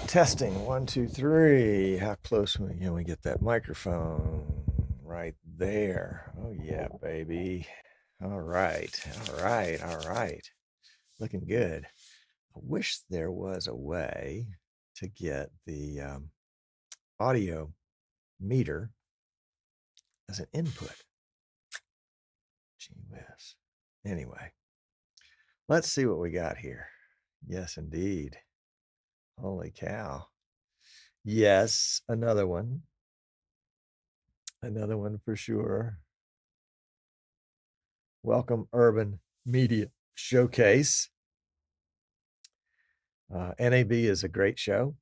Testing 1, 2, 3. How close can we get that microphone right there? Oh yeah, baby. All right, all right, all right. Looking good. I wish there was a way to get the audio meter as an input. Gee whiz. Anyway, let's see what we got here. Yes, indeed. Holy cow. Yes, another one. Another one for sure. Welcome, Urban Media Showcase. NAB is a great show.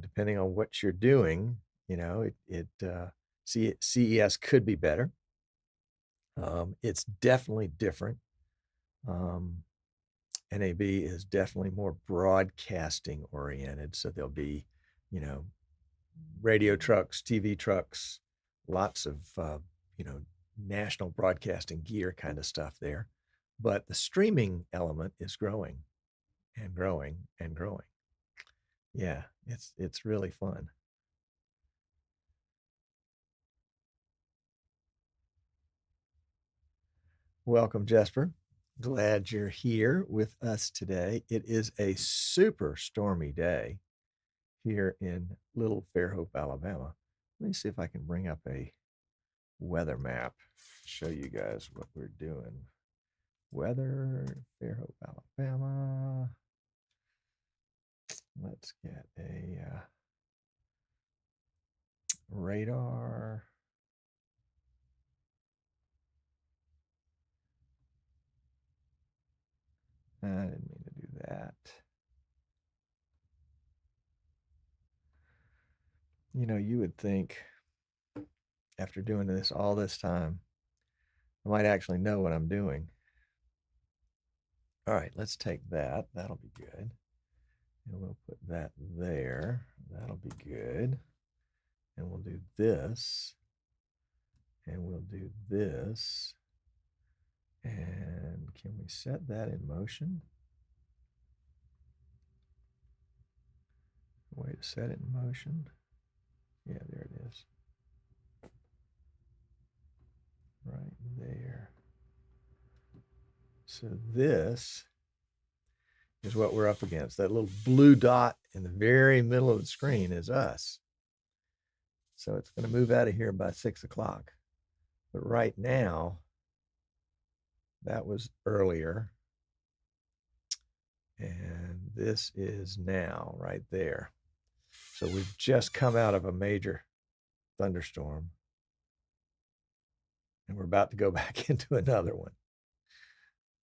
Depending on what you're doing, CES could be better. It's definitely different. NAB is definitely more broadcasting oriented. So there'll be, radio trucks, TV trucks, lots of, national broadcasting gear kind of stuff there. But the streaming element is growing and growing and growing. Yeah, it's really fun. Welcome, Jesper. Glad you're here with us today. It is a super stormy day here in Little Fairhope, Alabama. Let me see if I can bring up a weather map, show you guys what we're doing. Weather, Fairhope, Alabama. Let's get a radar. I didn't mean to do that. You would think after doing this all this time, I might actually know what I'm doing. All right, let's take that. That'll be good. And we'll put that there. That'll be good. And we'll do this. And we'll do this. And can we set that in motion? Way to set it in motion. Yeah, there it is. Right there. So this is what we're up against. That little blue dot in the very middle of the screen is us. So it's going to move out of here by 6 o'clock. But right now, that was earlier. And this is now right there. So we've just come out of a major thunderstorm. And we're about to go back into another one.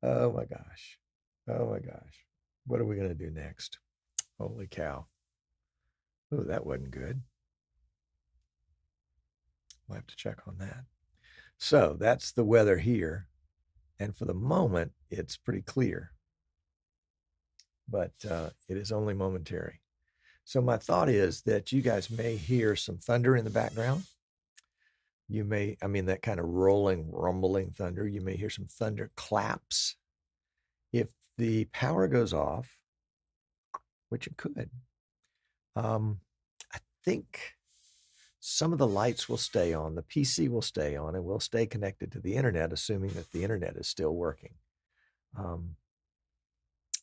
Oh my gosh. Oh my gosh. What are we going to do next? Holy cow. Oh, that wasn't good. We'll have to check on that. So that's the weather here. And for the moment, it's pretty clear. But it is only momentary. So my thought is that you guys may hear some thunder in the background. You may, that kind of rolling, rumbling thunder. You may hear some thunder claps. If the power goes off, which it could, I think some of the lights will stay on, the PC will stay on, and we'll stay connected to the internet, assuming that the internet is still working.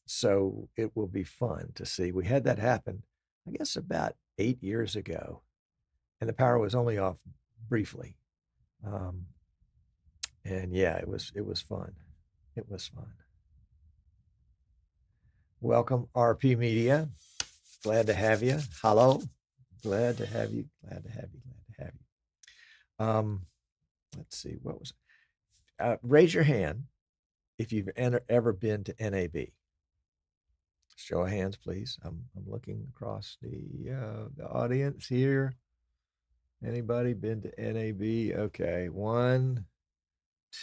So it will be fun to see. We had that happen, I guess, about 8 years ago, and the power was only off briefly. And yeah, it was fun. It was fun. Welcome, RP Media. Glad to have you. Hello. Glad to have you. Glad to have you. Glad to have you. Let's see. What was it? Raise your hand if you've ever been to NAB. Show of hands, please. I'm looking across the audience here. Anybody been to NAB? Okay, 1,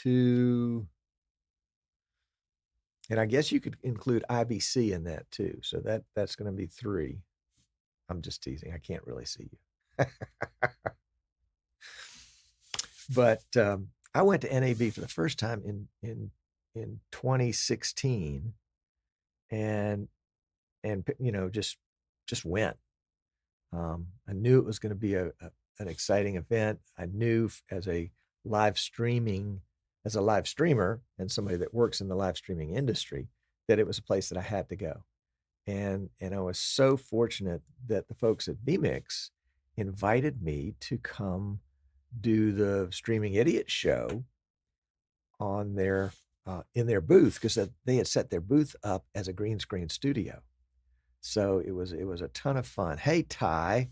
2, and I guess you could include IBC in that too. So that's going to be 3. I'm just teasing. I can't really see you. But I went to NAB for the first time in 2016, and just just went. I knew it was going to be an exciting event. I knew as a live streaming, as a live streamer and somebody that works in the live streaming industry, that it was a place that I had to go. And I was so fortunate that the folks at vMix invited me to come do the Streaming Idiot show on their in their booth, because they had set their booth up as a green screen studio. So it was a ton of fun. Hey Ty,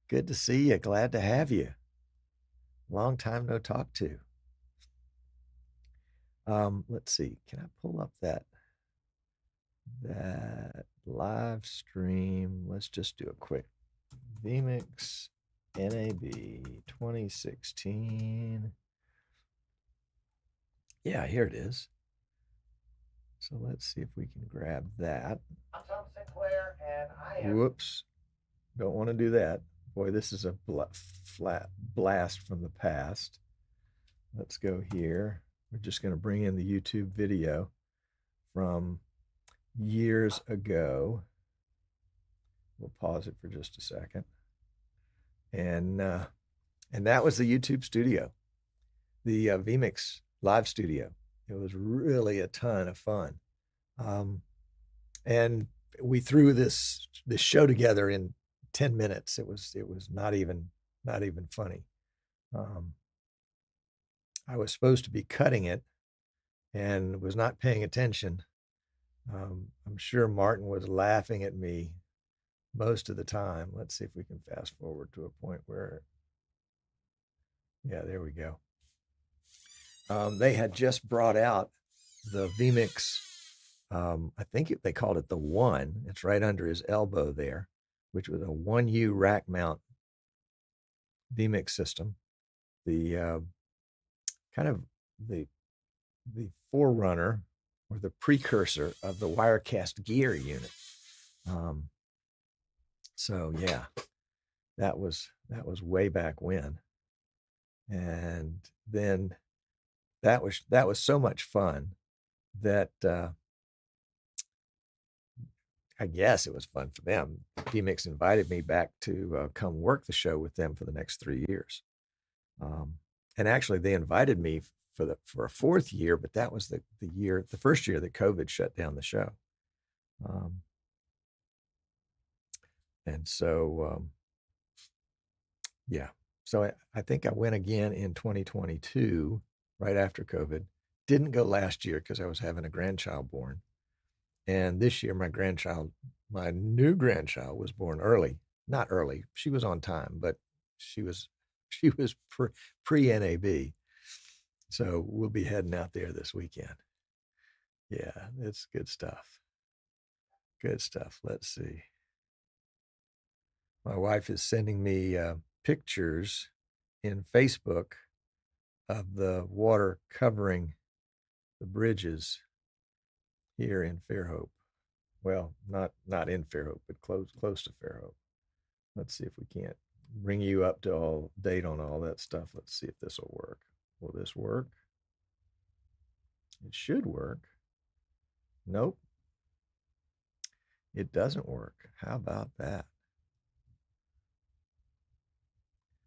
good to see you. Glad to have you. Long time no talk to. Let's see. Can I pull up that live stream? Let's just do a quick vMix NAB 2016. Yeah, here it is. So let's see if we can grab that. I'm Tom Sinclair, and I am. Whoops. Don't want to do that. Boy, this is a flat blast from the past. Let's go here. We're just going to bring in the YouTube video from years ago. We'll pause it for just a second. And that was the YouTube studio, the vMix live studio. It was really a ton of fun. And we threw this show together in 10 minutes. It was not even funny. I was supposed to be cutting it and was not paying attention. I'm sure Martin was laughing at me most of the time. Let's see if we can fast forward to a point where, yeah, there we go. They had just brought out the vMix. I think they called it the One. It's right under his elbow there, which was a 1U rack mount vMix system. The kind of the forerunner or the precursor of the Wirecast Gear unit. So yeah, that was way back when. And then that was so much fun that I guess it was fun for them. vMix invited me back to come work the show with them for the next 3 years. And actually they invited me for a fourth year, but that was the first year that COVID shut down the show. And so, yeah, so I think I went again in 2022, right after COVID. Didn't go last year because I was having a grandchild born. And this year, my new grandchild was born early. Not early. She was on time, but she was pre-NAB. So we'll be heading out there this weekend. Yeah, it's good stuff. Good stuff. Let's see. My wife is sending me pictures in Facebook of the water covering the bridges here in Fairhope. Well, not in Fairhope, but close to Fairhope. Let's see if we can't bring you up to date on all that stuff. Let's see if this will work. Will this work? It should work. Nope. It doesn't work. How about that?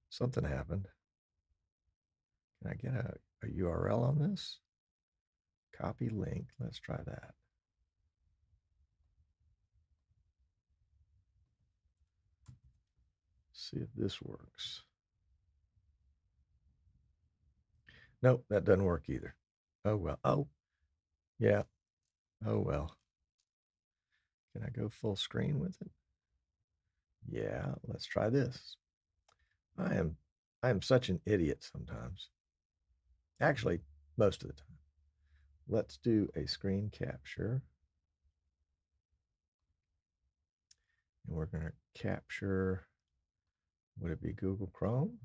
Something happened. Can I get a URL on this? Copy link. Let's try that. See if this works. Nope, that doesn't work either. Oh, well. Oh, yeah. Oh, well. Can I go full screen with it? Yeah, let's try this. I am such an idiot sometimes. Actually, most of the time. Let's do a screen capture. And we're going to capture, would it be Google Chrome?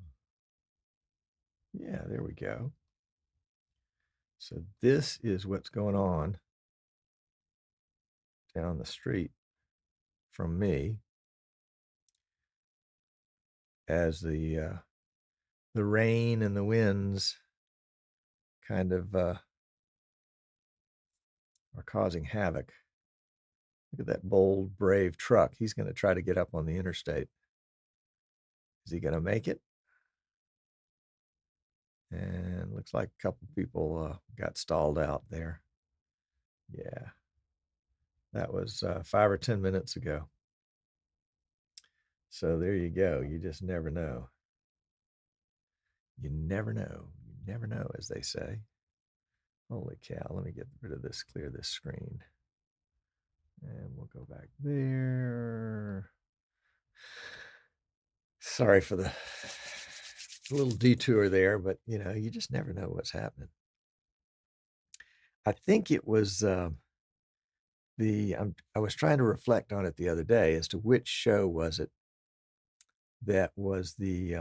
Yeah, there we go. So this is what's going on down the street from me as the rain and the winds kind of are causing havoc Look at that bold, brave truck. He's going to try to get up on the interstate. Is he going to make it? And looks like a couple people got stalled out there. Yeah, that was 5 or 10 minutes ago. So there you go. You just never know. You never know. You never know, as they say. Holy cow. Let me get rid of this, clear this screen. And we'll go back there. Sorry for the little detour there, but you know, you just never know what's happening. I think it was I was trying to reflect on it the other day as to which show was it that was the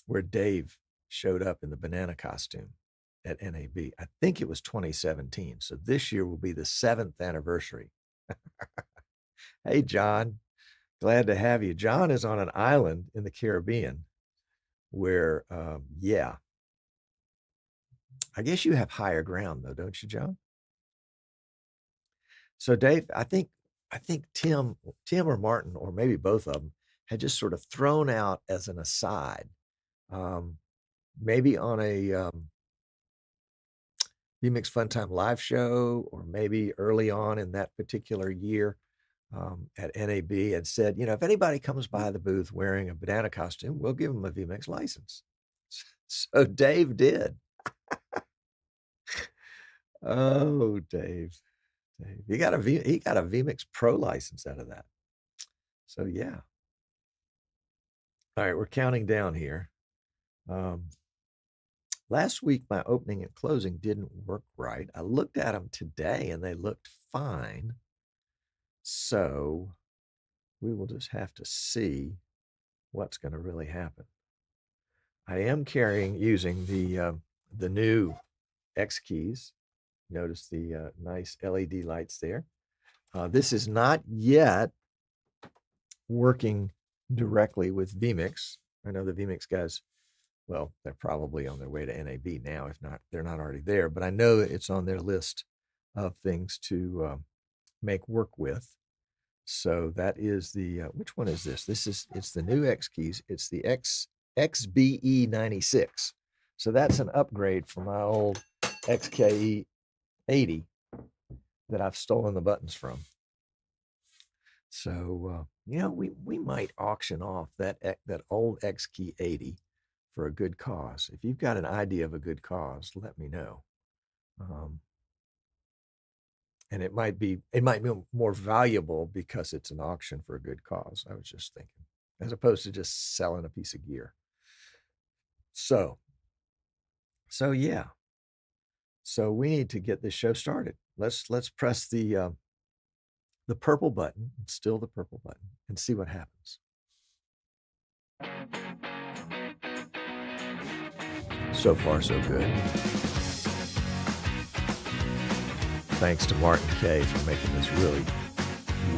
where Dave showed up in the banana costume at NAB. I think it was 2017. So this year will be the 7th anniversary. Hey, John, glad to have you. John is on an island in the Caribbean where, yeah, I guess you have higher ground though, don't you, John? So Dave, I think Tim or Martin, or maybe both of them, had just sort of thrown out as an aside, maybe on a vMix Fun Time live show, or maybe early on in that particular year at NAB, and said, you know, if anybody comes by the booth wearing a banana costume, we'll give them a vMix license. So Dave did. Oh, Dave. He got a vMix Pro license out of that. So yeah. All right, we're counting down here. Last week, my opening and closing didn't work right. I looked at them today and they looked fine. So we will just have to see what's going to really happen. I am using the new X keys. Notice the nice LED lights there. This is not yet working directly with vMix. I know the vMix guys, well, they're probably on their way to NAB now. If not, they're not already there. But I know that it's on their list of things to make work with. So that is the, which one is this? It's the new X keys. It's the XBE 96. So that's an upgrade from my old XKE 80 that I've stolen the buttons from. So, you know, we might auction off that old XKey 80 for a good cause. If you've got an idea of a good cause, let me know. And it might be more valuable because it's an auction for a good cause. I was just thinking, as opposed to just selling a piece of gear. So yeah. So we need to get this show started. Let's press the purple button. It's still the purple button, and see what happens. So far, so good. Thanks to Martin K for making this really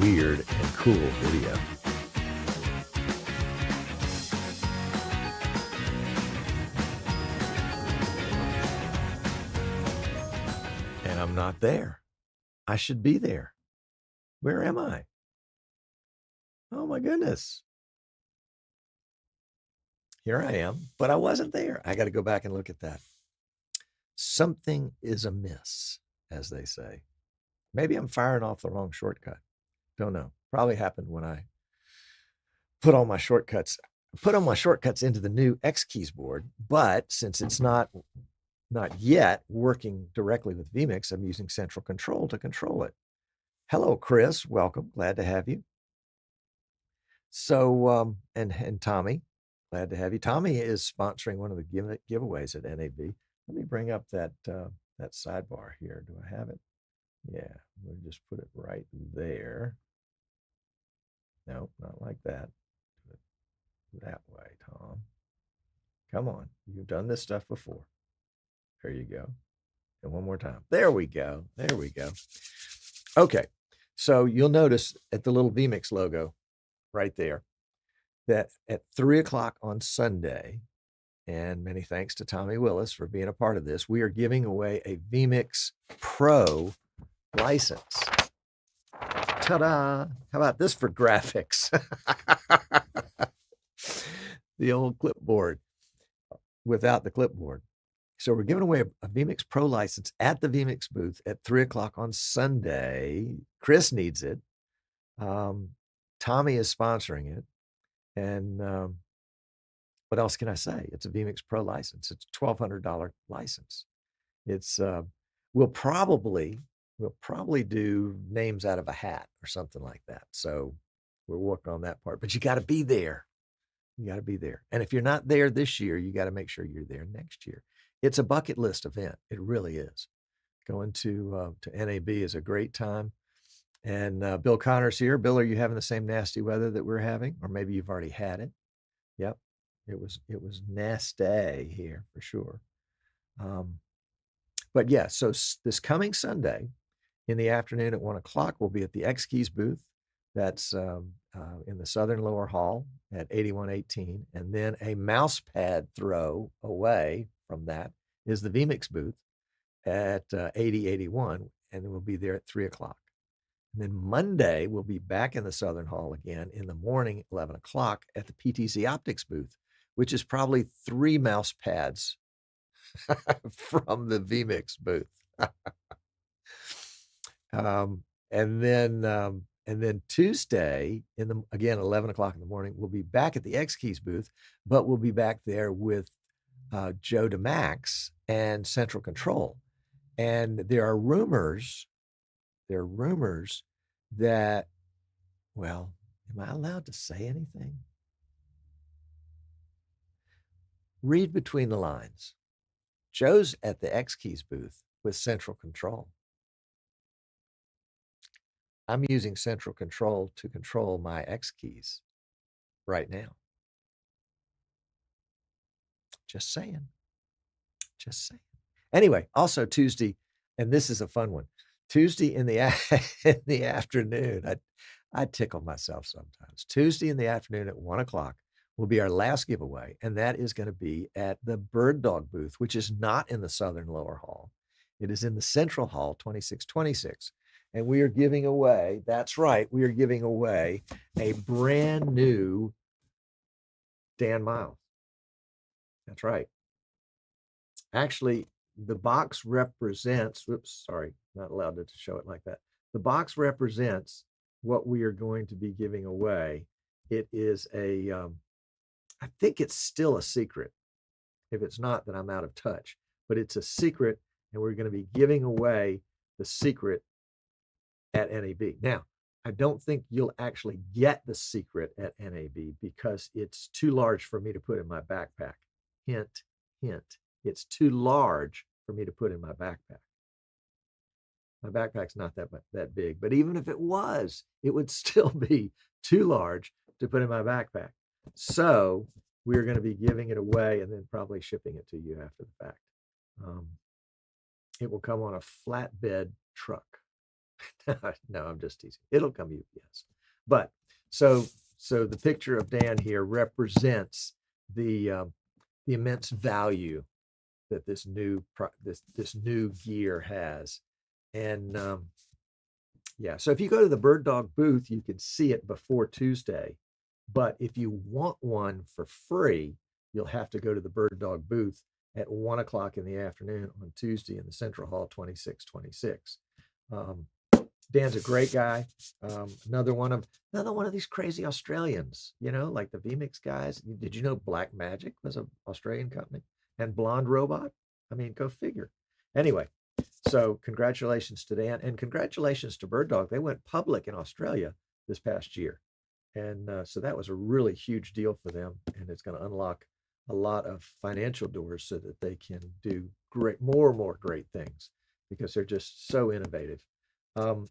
weird and cool video. And I'm not there. I should be there. Where am I? Oh my goodness. Here I am, but I wasn't there. I got to go back and look at that. Something is amiss, as they say. Maybe I'm firing off the wrong shortcut. Don't know. Probably happened when I put all my shortcuts into the new X keys board. But since it's not yet working directly with vMix, I'm using central control to control it. Hello, Chris. Welcome. Glad to have you. So, and Tommy, glad to have you. Tommy is sponsoring one of the giveaways at NAB. Let me bring up that sidebar here. Do I have it? Yeah, we'll just put it right there. No, not like that. Do it that way, Tom. Come on. You've done this stuff before. There you go. And one more time. There we go. There we go. Okay. So you'll notice at the little vMix logo right there that at 3 o'clock on Sunday, and many thanks to Tommy Willis for being a part of this, we are giving away a vMix Pro license. Ta-da! How about this for graphics? The old clipboard without the clipboard. So we're giving away a vMix Pro license at the vMix booth at 3:00 on Sunday. Chris needs it. Tommy is sponsoring it. And what else can I say? It's a vMix Pro license. It's a $1,200 license. It's we'll probably do names out of a hat or something like that. So we're working on that part. But you got to be there. You got to be there. And if you're not there this year, you got to make sure you're there next year. It's a bucket list event. It really is. Going to NAB is a great time. And Bill Connor's here. Bill, are you having the same nasty weather that we're having? Or maybe you've already had it. Yep. It was nasty here for sure. But yeah, so this coming Sunday in the afternoon at 1:00, we'll be at the X Keys booth. That's in the Southern Lower Hall at 8118. And then a mouse pad throw away from that is the vMix booth at 8081. And then we'll be there at 3:00. And then Monday, we'll be back in the Southern Hall again in the morning, 11:00 at the PTZ Optics booth, which is probably 3 mouse pads from the vMix booth. And then Tuesday again 11:00 in the morning, we'll be back at the X Keys booth, but we'll be back there with Joe DeMax and Central Control. And there are rumors that, well, am I allowed to say anything? Read between the lines. Joe's at the X Keys booth with Central Control. I'm using Central Control to control my X Keys right now. Just saying. Anyway, also Tuesday, and this is a fun one. Tuesday in the afternoon, I tickle myself sometimes. Tuesday in the afternoon at 1:00 will be our last giveaway, and that is going to be at the BirdDog booth, which is not in the Southern Lower Hall. It is in the Central Hall, 2626. And we are giving away, that's right, we are giving away a brand new Dan Miles. That's right. Actually, the box represents, sorry, not allowed to show it like that. The box represents what we are going to be giving away. It is I think it's still a secret. If it's not, then I'm out of touch. But it's a secret, and we're going to be giving away the secret at NAB. Now, I don't think you'll actually get the secret at NAB because it's too large for me to put in my backpack. Hint, hint. It's too large for me to put in my backpack. My backpack's not that big, but even if it was, it would still be too large to put in my backpack. So we're going to be giving it away and then probably shipping it to you after the fact. It will come on a flatbed truck. No, I'm just teasing. It'll come UPS. But so the picture of Dan here represents the immense value that this new gear has. And yeah, so if you go to the BirdDog booth, you can see it before Tuesday. But if you want one for free, you'll have to go to the BirdDog booth at 1:00 in the afternoon on Tuesday in the Central Hall, 2626. Dan's a great guy. Another one of these crazy Australians, like the vMix guys. Did you know Black Magic was an Australian company? And Blonde Robot? I mean, go figure. Anyway, so congratulations to Dan, and congratulations to BirdDog. They went public in Australia this past year. And so that was a really huge deal for them. And it's going to unlock a lot of financial doors so that they can do more and more great things because they're just so innovative.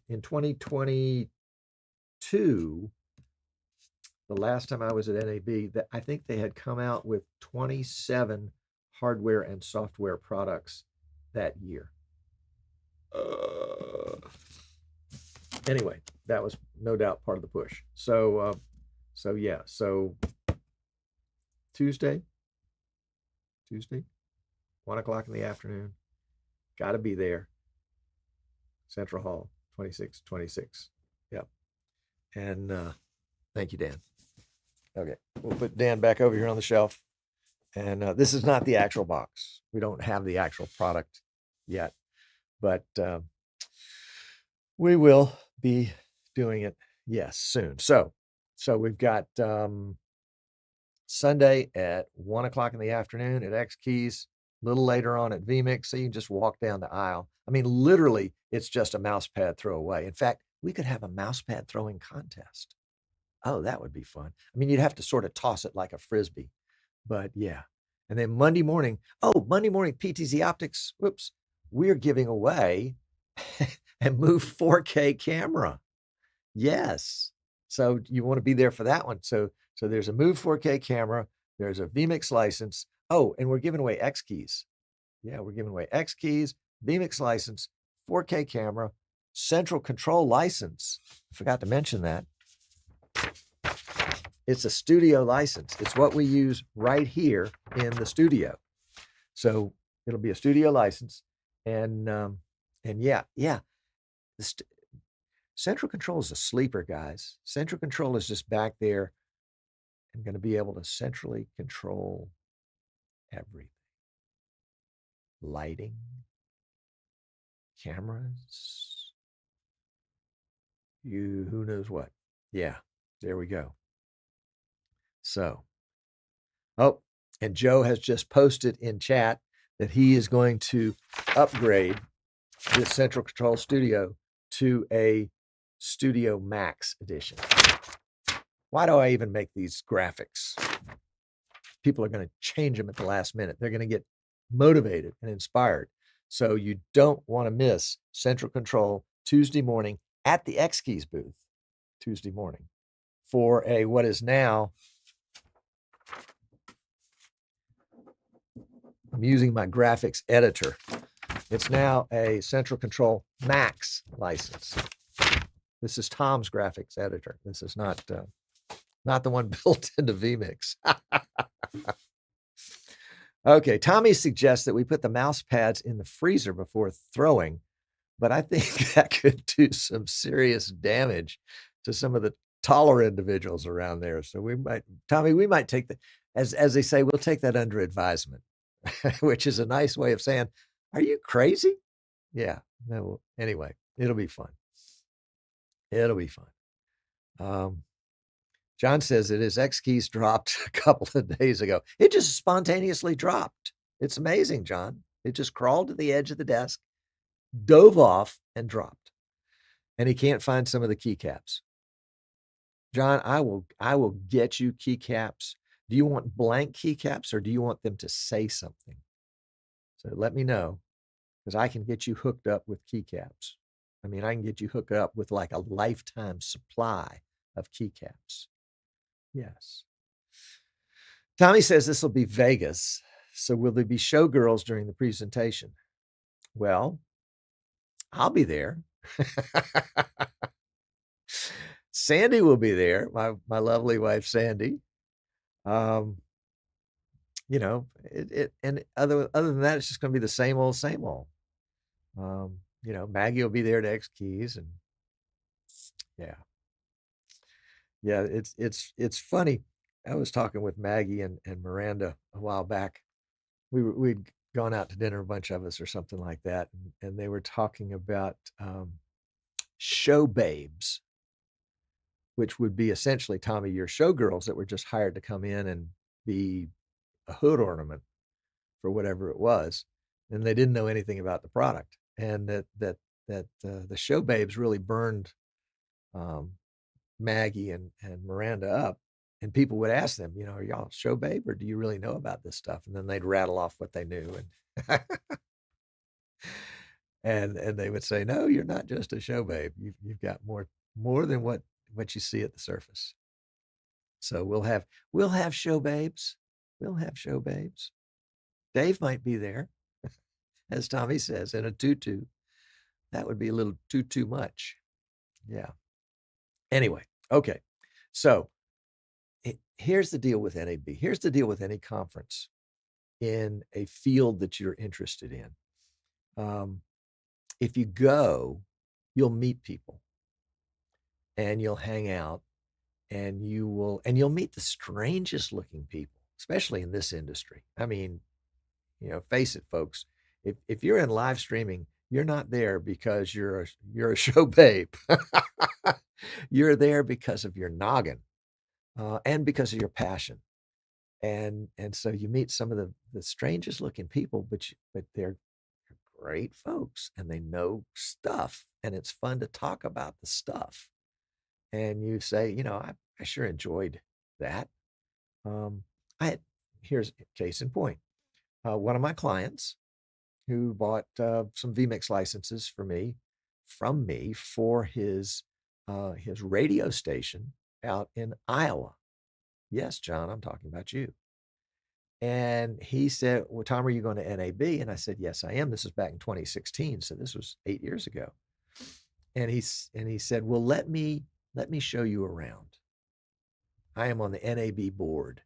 In 2022, the last time I was at NAB, I think they had come out with 27 hardware and software products that year. Anyway, that was no doubt part of the push. So yeah, so Tuesday, 1:00 in the afternoon, got to be there. Central Hall, 2626. Yep. And thank you, Dan. Okay, we'll put Dan back over here on the shelf. And this is not the actual box. We don't have the actual product yet, but we will be doing it, yes, soon. So we've got Sunday at 1:00 in the afternoon at X Keys, a little later on at vMix. So you can just walk down the aisle. I mean, literally, it's just a mouse pad throw away. In fact, we could have a mouse pad throwing contest. Oh, that would be fun. I mean, you'd have to sort of toss it like a frisbee, but yeah. And then Monday morning, PTZ Optics, whoops, we're giving away a Move 4K camera. Yes. So you want to be there for that one. So there's a Move 4K camera, there's a vMix license. Oh, and we're giving away X keys. Yeah, we're giving away X keys, vMix license, 4K camera, central control license. I forgot to mention that. It's a studio license. It's what we use right here in the studio. So it'll be a studio license. And yeah. Central control is a sleeper, guys. Central control is just back there and going to be able to centrally control everything. Lighting, cameras, who knows what. Yeah, there we go. So, oh, and Joe has just posted in chat that he is going to upgrade this Central Control Studio to a Studio Max edition. Why do I even make these graphics? People are going to change them at the last minute. They're going to get motivated and inspired. So you don't want to miss Central Control Tuesday morning at the X Keys booth, Tuesday morning, for a what is now, I'm using my graphics editor. It's now a Central Control Max license. This is Tom's graphics editor. This is not the one built into vMix. Okay, Tommy suggests that we put the mouse pads in the freezer before throwing, but I think that could do some serious damage to some of the taller individuals around there. So we might take that, as they say, we'll take that under advisement, which is a nice way of saying, are you crazy? Yeah, no, anyway, it'll be fun. It'll be fun. John says that his X keys dropped a couple of days ago. It just spontaneously dropped. It's amazing, John. It just crawled to the edge of the desk, dove off, and dropped. And he can't find some of the keycaps. John, I will get you keycaps. Do you want blank keycaps or do you want them to say something? So let me know, because I can get you hooked up with keycaps. I mean, I can get you hooked up with like a lifetime supply of keycaps. Yes. Tommy says this will be Vegas. So will there be showgirls during the presentation? Well, I'll be there. Sandy will be there, my lovely wife, Sandy. You know, and other than that, it's just going to be the same old, same old. You know, Maggie will be there to X Keys, and yeah, it's funny. I was talking with Maggie and Miranda a while back. We'd gone out to dinner, a bunch of us or something like that, and they were talking about show babes, which would be essentially, Tommy, your showgirls that were just hired to come in and be a hood ornament for whatever it was, and they didn't know anything about the product, and that the show babes really burned Maggie and Miranda up. And people would ask them, you know, are y'all show babe or do you really know about this stuff? And then they'd rattle off what they knew, and they would say, no, you're not just a show babe. You've got more than what you see at the surface. So we'll have show babes. We'll have show babes. Dave might be there, as Tommy says, in a tutu. That would be a little too much. Yeah. Anyway, okay. So here's the deal with NAB. Here's the deal with any conference in a field that you're interested in. If you go, you'll meet people. and you'll hang out, and you'll meet the strangest looking people, especially in this industry. I mean, face it, folks. If you're in live streaming, you're not there because you're a show babe. You're there because of your noggin, and because of your passion. And so you meet some of the strangest looking people, but they're great folks, and they know stuff, and it's fun to talk about the stuff. And you say, I sure enjoyed that. Um, I had Here's a case in point. One of my clients who bought some vMix licenses from me for his radio station out in Iowa. Yes, John, I'm talking about you. And he said, "Well, Tom, are you going to NAB?" And I said, "Yes, I am." This was back in 2016, so this was 8 years ago. And he said, "Well, let me show you around. I am on the NAB board."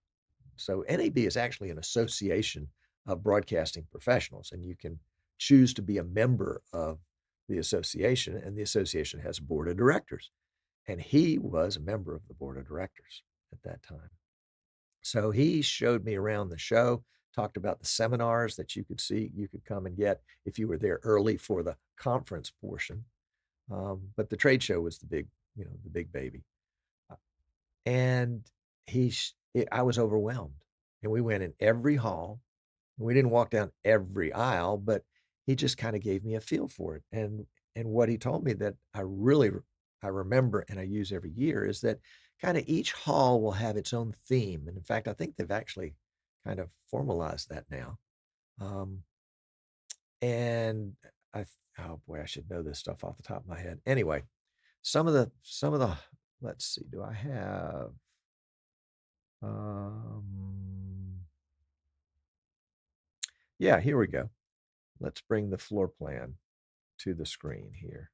So NAB is actually an association of broadcasting professionals, and you can choose to be a member of the association, and the association has a board of directors. And he was a member of the board of directors at that time. So he showed me around the show, talked about the seminars that you could come and get if you were there early for the conference portion. But the trade show was the big baby. And I was overwhelmed. And we went in every hall. We didn't walk down every aisle, but he just kind of gave me a feel for it. And what he told me that I remember and I use every year is that kind of each hall will have its own theme. And in fact, I think they've actually kind of formalized that now. Um, and oh boy, I should know this stuff off the top of my head. Anyway, some of the let's see, do I have yeah, here we go. Let's bring the floor plan to the screen here.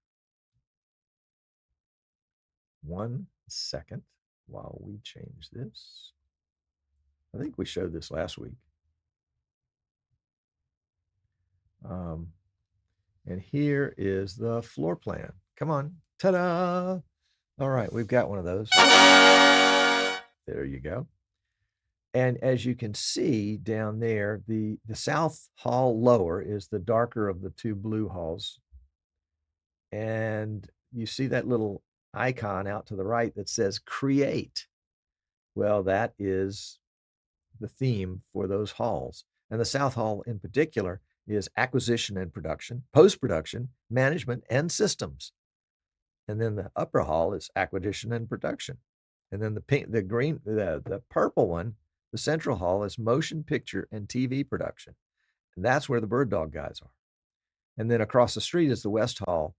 1 second while we change this. I think we showed this last week. And here is the floor plan. Come on. Ta-da! All right, we've got one of those. There you go. And as you can see down there, the south hall lower is the darker of the two blue halls. And you see that little icon out to the right that says create. Well, that is the theme for those halls. And the South Hall in particular is acquisition and production, post-production, management, and systems. And then the upper hall is acquisition and production. And then the pink, the green, the purple one, the central hall is motion picture and TV production. And that's where the BirdDog guys are. And then across the street is the West Hall,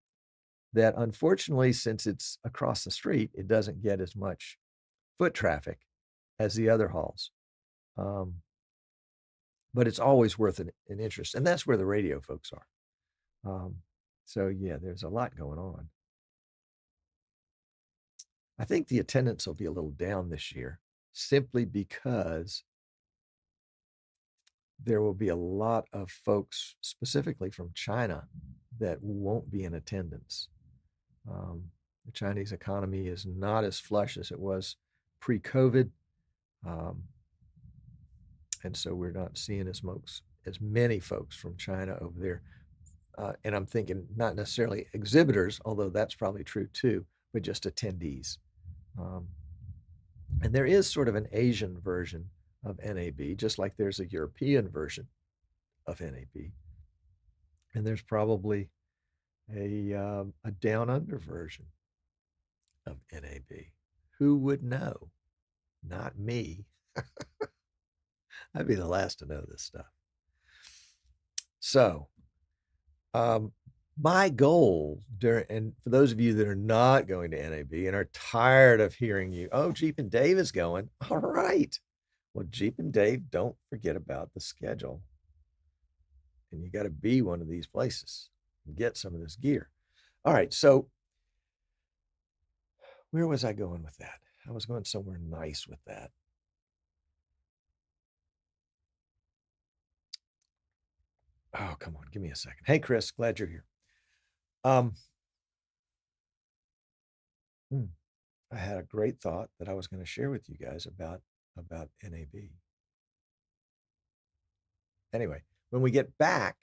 that unfortunately, since it's across the street, it doesn't get as much foot traffic as the other halls. But it's always worth an interest. And that's where the radio folks are. So yeah, there's a lot going on. I think the attendance will be a little down this year simply because there will be a lot of folks, specifically from China, that won't be in attendance. The Chinese economy is not as flush as it was pre-COVID. And so we're not seeing as many folks from China over there. And I'm thinking not necessarily exhibitors, although that's probably true too, but just attendees. And there is sort of an Asian version of NAB, just like there's a European version of NAB. And there's probably a down under version of NAB. Who would know? Not me. I'd be the last to know this stuff. So, my goal and for those of you that are not going to NAB and are tired of hearing oh, Jeep and Dave is going. All right. Well, Jeep and Dave, don't forget about the schedule. And you got to be one of these places and get some of this gear. All right. So where was I going with that? I was going somewhere nice with that. Oh, come on. Give me a second. Hey, Chris, glad you're here. I had a great thought that I was going to share with you guys about NAB. Anyway, when we get back,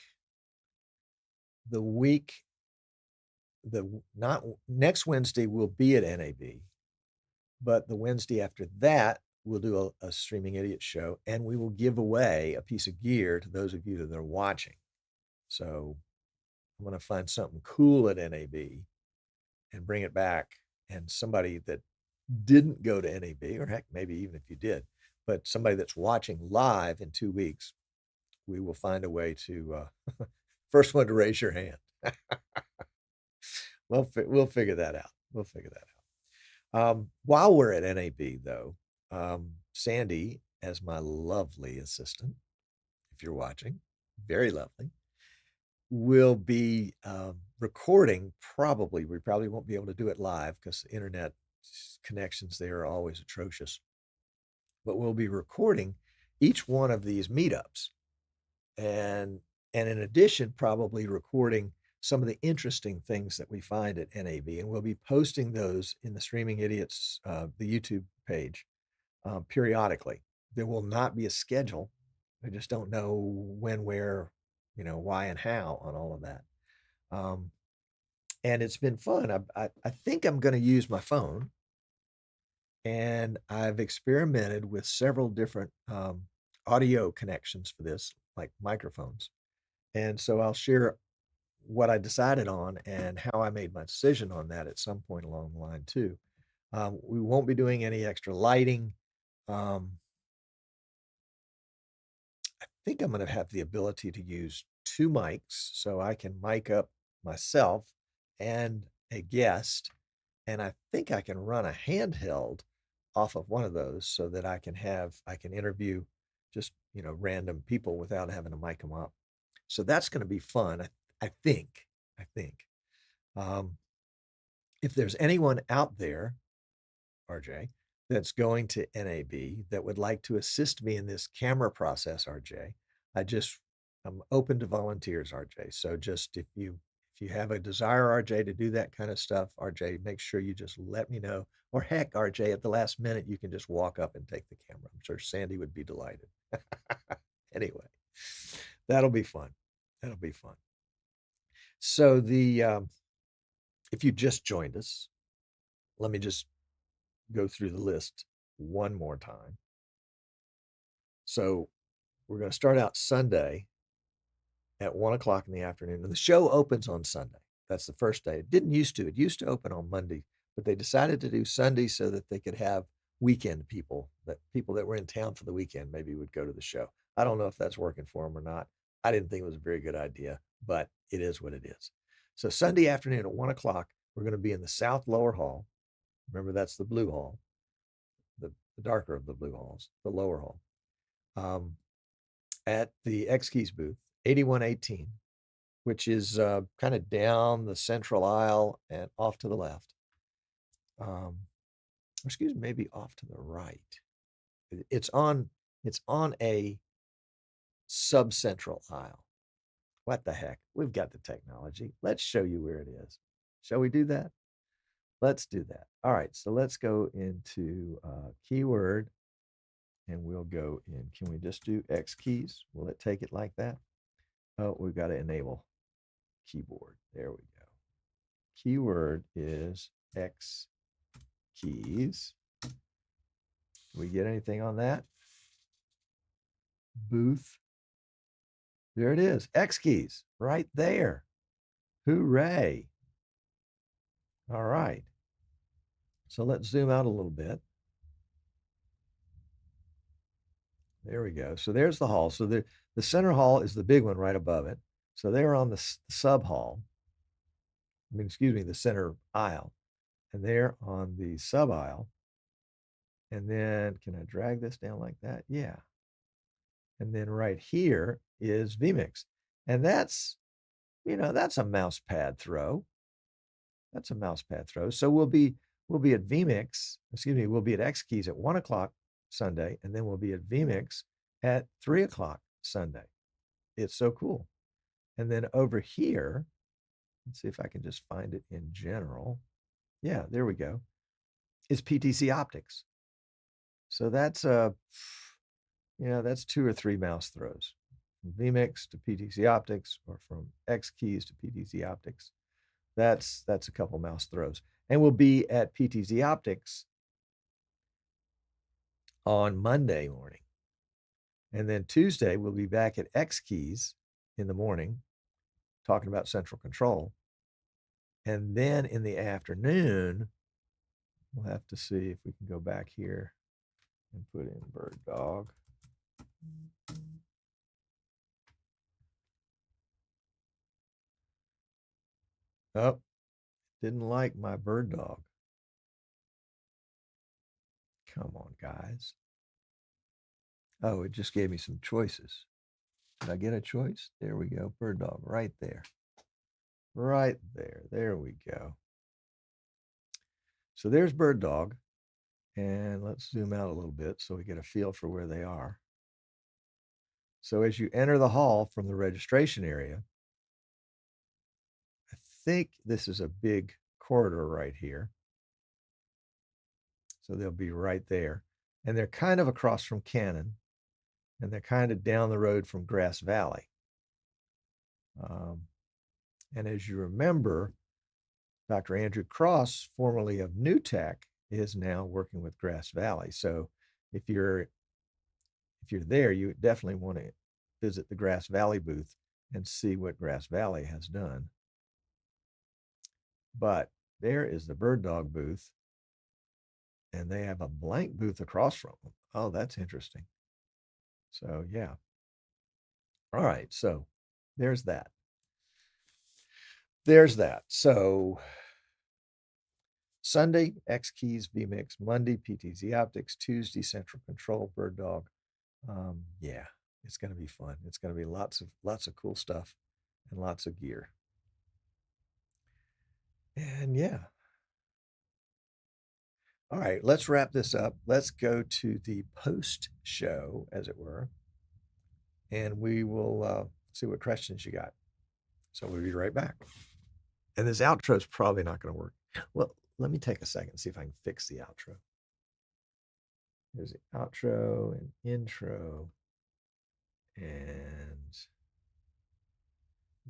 the week, the not next Wednesday will be at NAB, but the Wednesday after that, we'll do a Streaming Idiot show, and we will give away a piece of gear to those of you that are watching. So I'm going to find something cool at NAB and bring it back. And somebody that didn't go to NAB, or heck, maybe even if you did, but somebody that's watching live in 2 weeks, we will find a way to first one to raise your hand. We'll figure that out. We'll figure that out. While we're at NAB, though, Sandy, as my lovely assistant, if you're watching, very lovely, will be recording. We probably won't be able to do it live because the internet connections there are always atrocious. But we'll be recording each one of these meetups, and in addition, probably recording some of the interesting things that we find at NAB, and we'll be posting those in the Streaming Idiots, the YouTube page, periodically. There will not be a schedule. I just don't know when, where, why, and how on all of that. And it's been fun. I think I'm going to use my phone, and I've experimented with several different audio connections for this, like microphones. And so I'll share what I decided on and how I made my decision on that at some point along the line too. We won't be doing any extra lighting. I think I'm going to have the ability to use 2 mics, so I can mic up myself and a guest. And I think I can run a handheld off of one of those so that I can interview just, random people without having to mic them up. So that's going to be fun. I think. If there's anyone out there, RJ, that's going to NAB that would like to assist me in this camera process, RJ, I'm open to volunteers, RJ. So just if you have a desire, RJ, to do that kind of stuff, RJ, make sure you just let me know. Or heck, RJ, at the last minute, you can just walk up and take the camera. I'm sure Sandy would be delighted. Anyway, that'll be fun. That'll be fun. So if you just joined us, let me just go through the list one more time. So we're going to start out Sunday at 1 o'clock in the afternoon. And the show opens on Sunday. That's the first day. It didn't used to. It used to open on Monday, but they decided to do Sunday so that they could have weekend people that were in town for the weekend maybe would go to the show. I don't know if that's working for them or not. I didn't think it was a very good idea, but it is what it is. So Sunday afternoon at 1 o'clock, we're going to be in the South Lower Hall. Remember, that's the blue hall, the darker of the blue halls, the lower hall. At the X Keys booth, 8118, which is kind of down the central aisle and off to the left. Excuse me, maybe off to the right. It's on a sub-central aisle. What the heck? We've got the technology. Let's show you where it is. Shall we do that? Let's do that. All right, so let's go into keyword, and we'll go in. Can we just do X keys? Will it take it like that? Oh, we've got to enable keyboard. There we go. Keyword is X keys. Do we get anything on that? Booth. There it is. X keys right there. Hooray. All right. So let's zoom out a little bit. There we go. So there's the hall. So the center hall is the big one right above it. So they're on the sub hall. The center aisle. And they're on the sub aisle. And then can I drag this down like that? Yeah. And then right here is vMix. And that's a mouse pad throw. That's a mouse pad throw. So we'll be at vMix, we'll be at X Keys at 1 o'clock Sunday, and then we'll be at vMix at 3 o'clock Sunday. It's so cool. And then over here, let's see if I can just find it in general. Yeah, there we go. is PTZ Optics. So that's that's 2 or 3 mouse throws. From vMix to PTZ Optics, or from X keys to PTZ Optics. That's a couple mouse throws. And we'll be at PTZ Optics on Monday morning. And then Tuesday, we'll be back at X keys in the morning, talking about central control. And then in the afternoon, we'll have to see if we can go back here and put in BirdDog. Oh, didn't like my BirdDog. Come on, guys. Oh, it just gave me some choices. Did I get a choice? There we go. BirdDog right there. Right there. There we go. So there's BirdDog. And let's zoom out a little bit so we get a feel for where they are. So as you enter the hall from the registration area, I think this is a big corridor right here. So they'll be right there. And they're kind of across from Cannon, and they're kind of down the road from Grass Valley. And as you remember, Dr. Andrew Cross, formerly of New Tech, is now working with Grass Valley. So if you're there, you definitely want to visit the Grass Valley booth and see what Grass Valley has done. But there is the BirdDog booth, and they have a blank booth across from them. Oh, that's interesting. So yeah. All right, so there's that. So Sunday, X keys, vMix. Monday, PTZ Optics. Tuesday, Central Control, BirdDog. Yeah, it's going to be fun. It's going to be lots of cool stuff and lots of gear. And yeah. All right, let's wrap this up. Let's go to the post show, as it were, and we will see what questions you got. So we'll be right back. And this outro is probably not going to work. Well, let me take a second and see if I can fix the outro. There's the outro and intro. And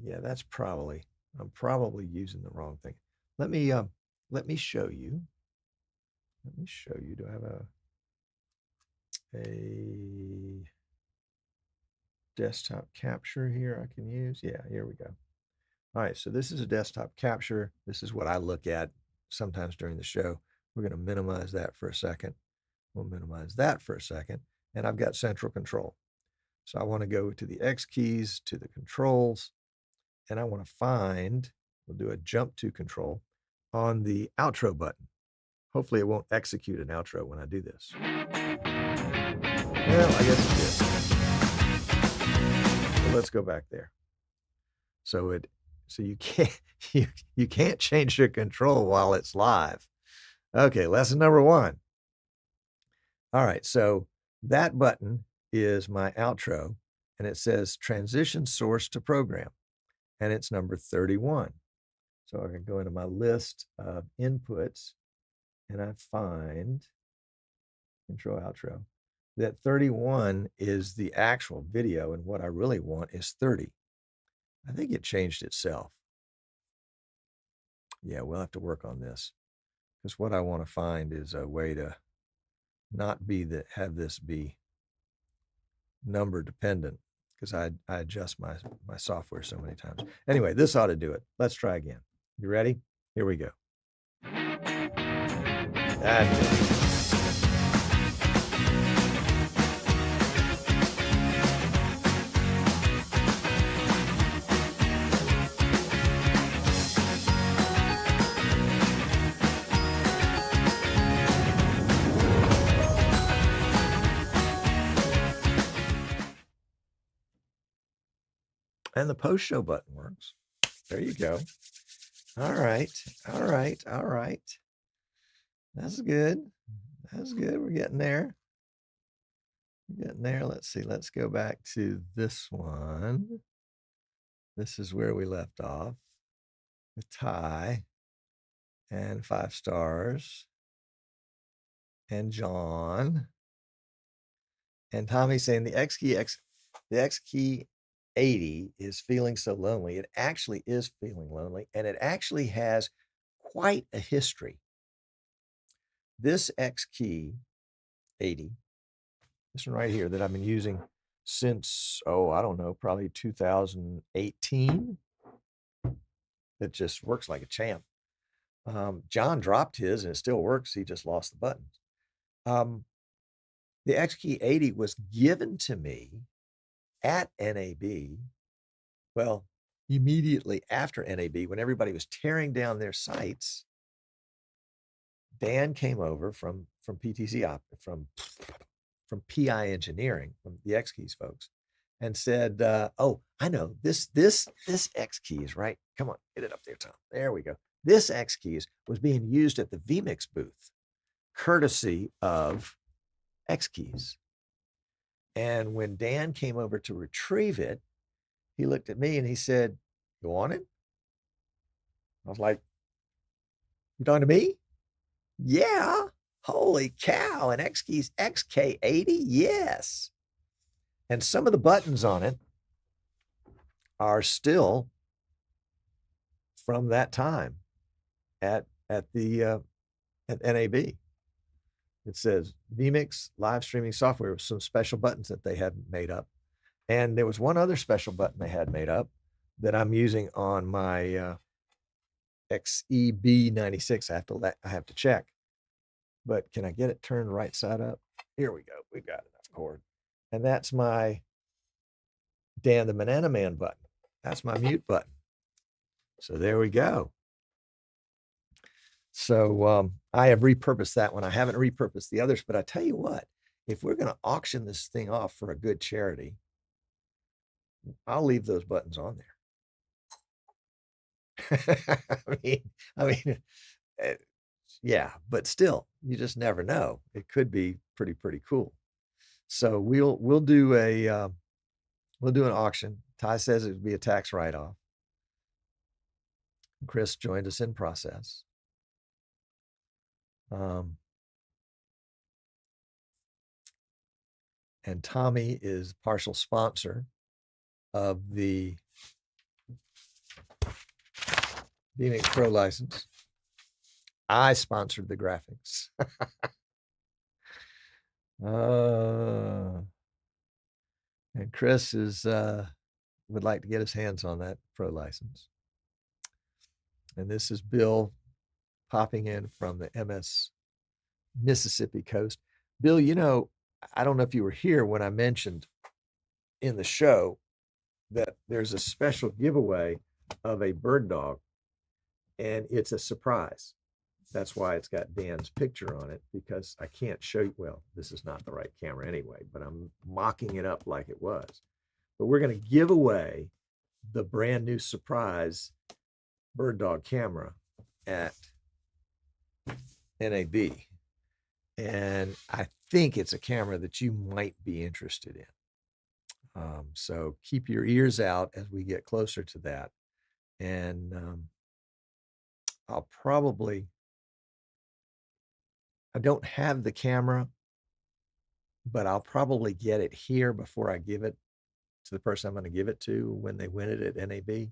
yeah, I'm probably using the wrong thing. Let me show you. Do I have a desktop capture here I can use? Yeah, here we go. All right, so this is a desktop capture. This is what I look at sometimes during the show. We're going to minimize that for a second. We'll minimize that for a second. And I've got central control. So I want to go to the X keys, to the controls, and I want to find, we'll do a jump to control on the outro button. Hopefully it won't execute an outro when I do this. Well, I guess it did. So let's go back there. So you can't change your control while it's live. Okay, lesson number 1. All right, so that button is my outro, and it says transition source to program, and it's number 31. So I can go into my list of inputs, and I find intro, outro. That 31 is the actual video, and what I really want is 30. I think it changed itself. Yeah, we'll have to work on this, because what I want to find is a way to not have this be number dependent, because I adjust my software so many times. Anyway, this ought to do it. Let's try again. You ready? Here we go. That's it. And the post show button works. There you go. All right. That's good. We're getting there. Let's see. Let's go back to this one. This is where we left off. The tie and 5 stars. and John. And Tommy's saying the X Key 80 is feeling so lonely. It actually is feeling lonely, and it actually has quite a history. This X Key 80, this one right here that I've been using since, oh, I don't know, probably 2018. It just works like a champ. John dropped his and it still works. He just lost the buttons. The X Key 80 was given to me at NAB. Well, immediately after NAB, when everybody was tearing down their sites, Dan came over from PTZ Optics, from PI Engineering, from the X Keys folks, and said, "Oh, I know this X Keys, right? Come on, get it up there, Tom. There we go. This X Keys was being used at the vMix booth, courtesy of X Keys." And when Dan came over to retrieve it, he looked at me and he said, "You want it?" I was like, "You talking to me?" "Yeah. Holy cow. An X Keys XK80? Yes." And some of the buttons on it are still from that time at NAB. It says vMix live streaming software with some special buttons that they had made up. And there was one other special button they had made up that I'm using on my XEB96. I have to check. But can I get it turned right side up? Here we go. We've got enough cord. And that's my Dan the Banana Man button. That's my mute button. So there we go. So I have repurposed that one. I haven't repurposed the others, but I tell you what, if we're going to auction this thing off for a good charity, I'll leave those buttons on there. I mean, yeah, but still, you just never know. It could be pretty cool. So we'll do an auction. Ty says it would be a tax write-off. Chris joined us in process. And Tommy is partial sponsor of the vMix Pro license. I sponsored the graphics. And Chris would like to get his hands on that Pro license. And this is Bill popping in from the MS Mississippi coast. Bill, you know, I don't know if you were here when I mentioned in the show that there's a special giveaway of a BirdDog, and it's a surprise. That's why it's got Dan's picture on it, because I can't show you. Well, this is not the right camera anyway, but I'm mocking it up like it was. But we're going to give away the brand new surprise BirdDog camera at NAB. And I think it's a camera that you might be interested in. So keep your ears out as we get closer to that. And I don't have the camera, but I'll probably get it here before I give it to the person I'm going to give it to when they win it at NAB.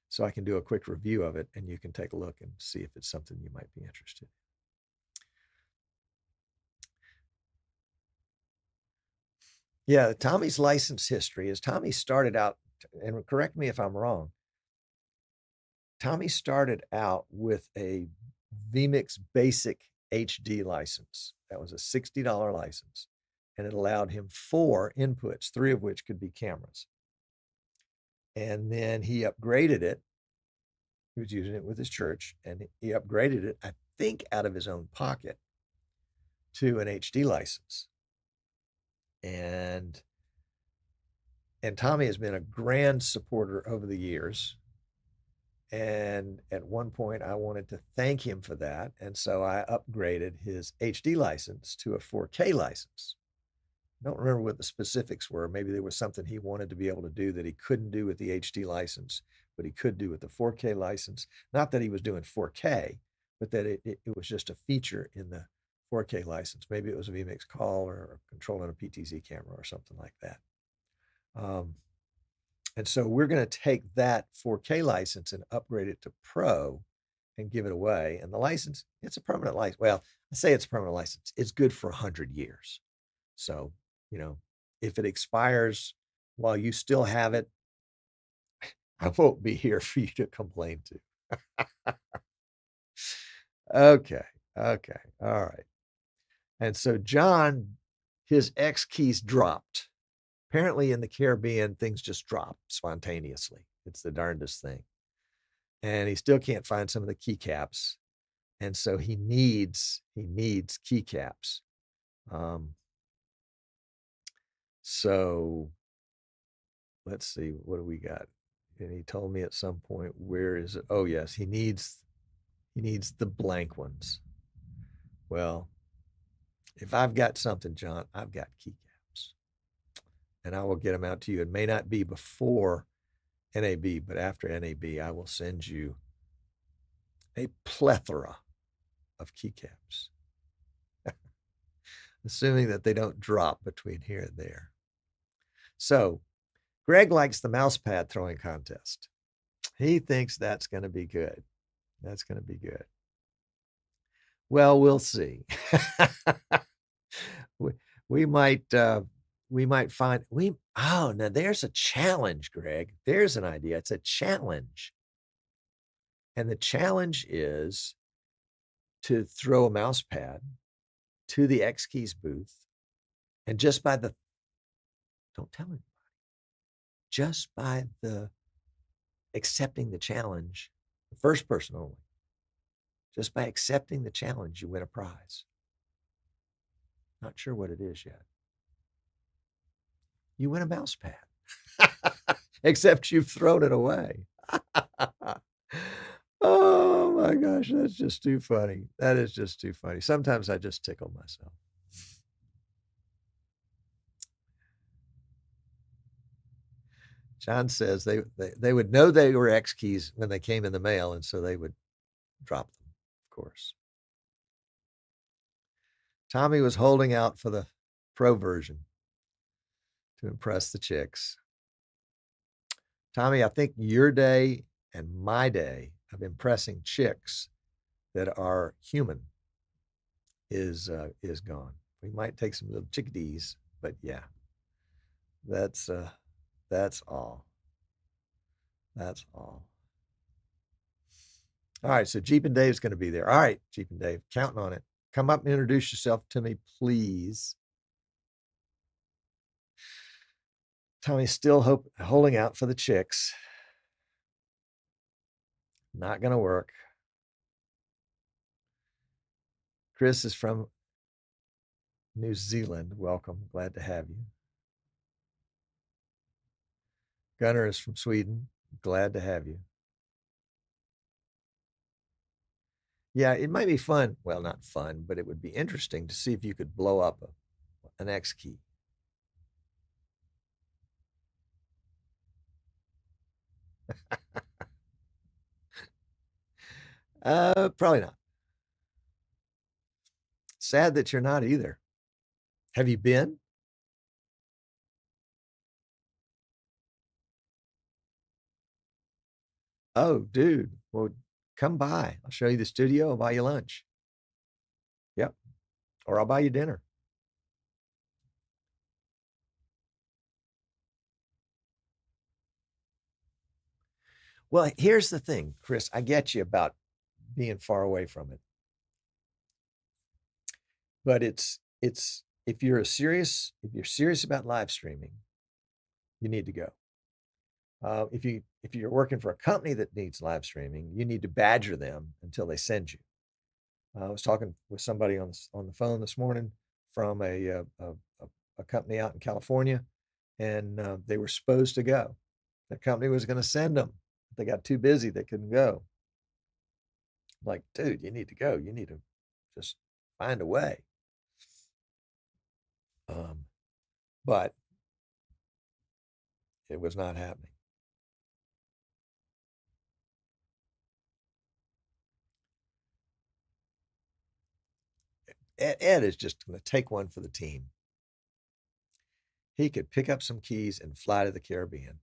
So I can do a quick review of it and you can take a look and see if it's something you might be interested in. Yeah, Tommy's license history is Tommy started out, and correct me if I'm wrong, Tommy started out with a vMix Basic HD license. That was a $60 license, and it allowed him 4 inputs, 3 of which could be cameras. And then he upgraded it. He was using it with his church, and he upgraded it, I think, out of his own pocket to an HD license. And Tommy has been a grand supporter over the years. And at one point, I wanted to thank him for that. And so I upgraded his HD license to a 4K license. I don't remember what the specifics were. Maybe there was something he wanted to be able to do that he couldn't do with the HD license, but he could do with the 4K license. Not that he was doing 4K, but that it was just a feature in the 4K license. Maybe it was a vMix call or controlling a PTZ camera or something like that. And so we're going to take that 4K license and upgrade it to Pro and give it away. And the license, it's a permanent license. Well, I say it's a permanent license. It's good for 100 years. So, if it expires while you still have it, I won't be here for you to complain to. Okay. Okay. All right. And so John, his X keys dropped. Apparently in the Caribbean, things just drop spontaneously. It's the darndest thing. And he still can't find some of the keycaps. And so he needs keycaps. So let's see, what do we got? And he told me at some point, where is it? Oh, yes, he needs the blank ones. Well, if I've got something, John, I've got keycaps. And I will get them out to you. It may not be before NAB, but after NAB, I will send you a plethora of keycaps, assuming that they don't drop between here and there. So Greg likes the mouse pad throwing contest. He thinks that's going to be good. That's going to be good. Well, we'll see. we might find now there's a challenge, Greg. There's an idea. It's a challenge. And the challenge is to throw a mouse pad to the X Keys booth, and just by the don't tell anybody, just by the accepting the challenge, the first person only, just by accepting the challenge, you win a prize. Not sure what it is yet. You win a mouse pad, except you've thrown it away. Oh my gosh, that's just too funny. That is just too funny. Sometimes I just tickle myself. John says they would know they were X Keys when they came in the mail, and so they would drop them, of course. Tommy was holding out for the Pro version to impress the chicks. Tommy, I think your day and my day of impressing chicks that are human is gone. We might take some little chickadees, but yeah, that's all. That's all. All right, so Jeep and Dave's going to be there. All right, Jeep and Dave, counting on it. Come up and introduce yourself to me, please. Tommy's still holding out for the chicks. Not going to work. Chris is from New Zealand. Welcome. Glad to have you. Gunnar is from Sweden. Glad to have you. Yeah, it might be fun. Well, not fun, but it would be interesting to see if you could blow up an X key. Probably not. Sad that you're not either. Have you been? Oh, dude. Well, come by. I'll show you the studio. I'll buy you lunch. Yep. Or I'll buy you dinner. Well, here's the thing, Chris. I get you about being far away from it. But it's if you're serious about live streaming, you need to go. If you're working for a company that needs live streaming, you need to badger them until they send you. I was talking with somebody on the phone this morning from a company out in California, and they were supposed to go. The company was going to send them. They got too busy; they couldn't go. Like, dude, you need to go. You need to just find a way. But it was not happening. Ed is just going to take one for the team. He could pick up some keys and fly to the Caribbean.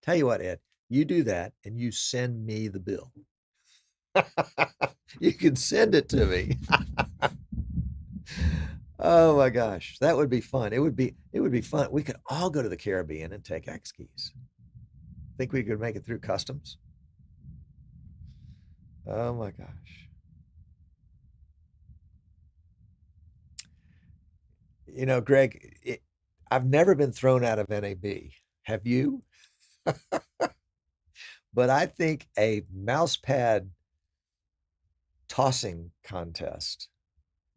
Tell you what, Ed, you do that and you send me the bill. You can send it to me. Oh my gosh, that would be fun. It would be fun. We could all go to the Caribbean and take X keys. Think we could make it through customs? Oh my gosh. You know, Greg, I've never been thrown out of NAB. Have you? But I think a mouse pad tossing contest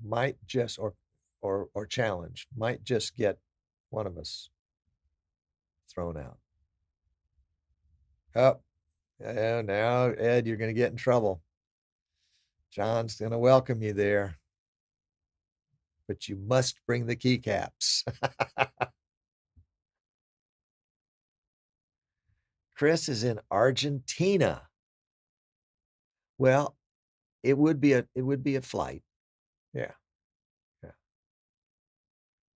might just or challenge might just get one of us thrown out. Oh, now Ed, you're going to get in trouble. John's going to welcome you there, but you must bring the keycaps. Chris is in Argentina. Well, it would be a flight. Yeah. Yeah.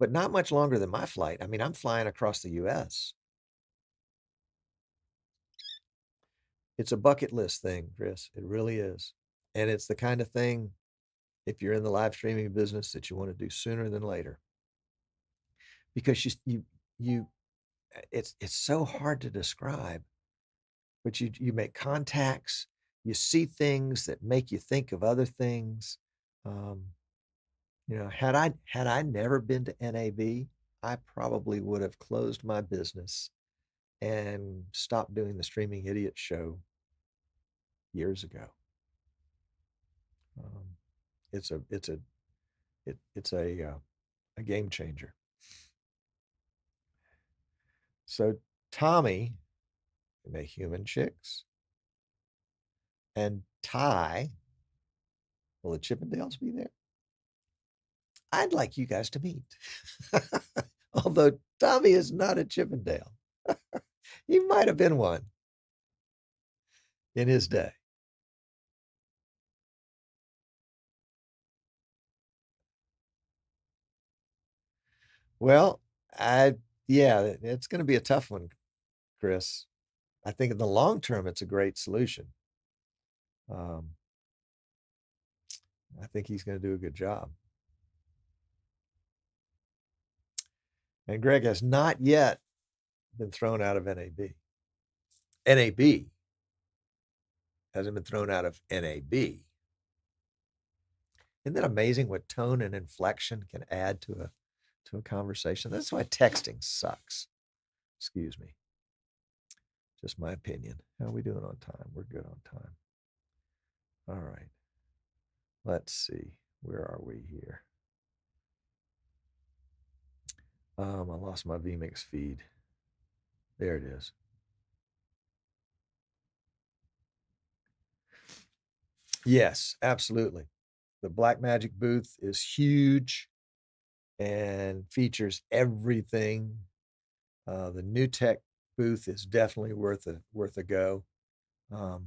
But not much longer than my flight. I mean, I'm flying across the US. It's a bucket list thing, Chris. It really is. And it's the kind of thing, if you're in the live streaming business, that you want to do sooner than later. Because it's so hard to describe, but you make contacts, you see things that make you think of other things. Had I never been to NAB, I probably would have closed my business and stopped doing the Streaming Idiot show years ago. It's a game changer. So Tommy, the human chicks, and Ty, will the Chippendales be there? I'd like you guys to meet. Although Tommy is not a Chippendale. He might have been one in his day. Well, yeah, it's going to be a tough one, Chris. I think in the long term, it's a great solution. I think he's going to do a good job. And Greg has not yet been thrown out of NAB. NAB hasn't been thrown out of NAB. Isn't that amazing what tone and inflection can add to a conversation? That's why texting sucks. Excuse me. Just my opinion. How are we doing on time? We're good on time. All right. Let's see. Where are we here? I lost my vMix feed. There it is. Yes, absolutely. The Blackmagic booth is huge and features everything. The New Tech booth is definitely worth a go. And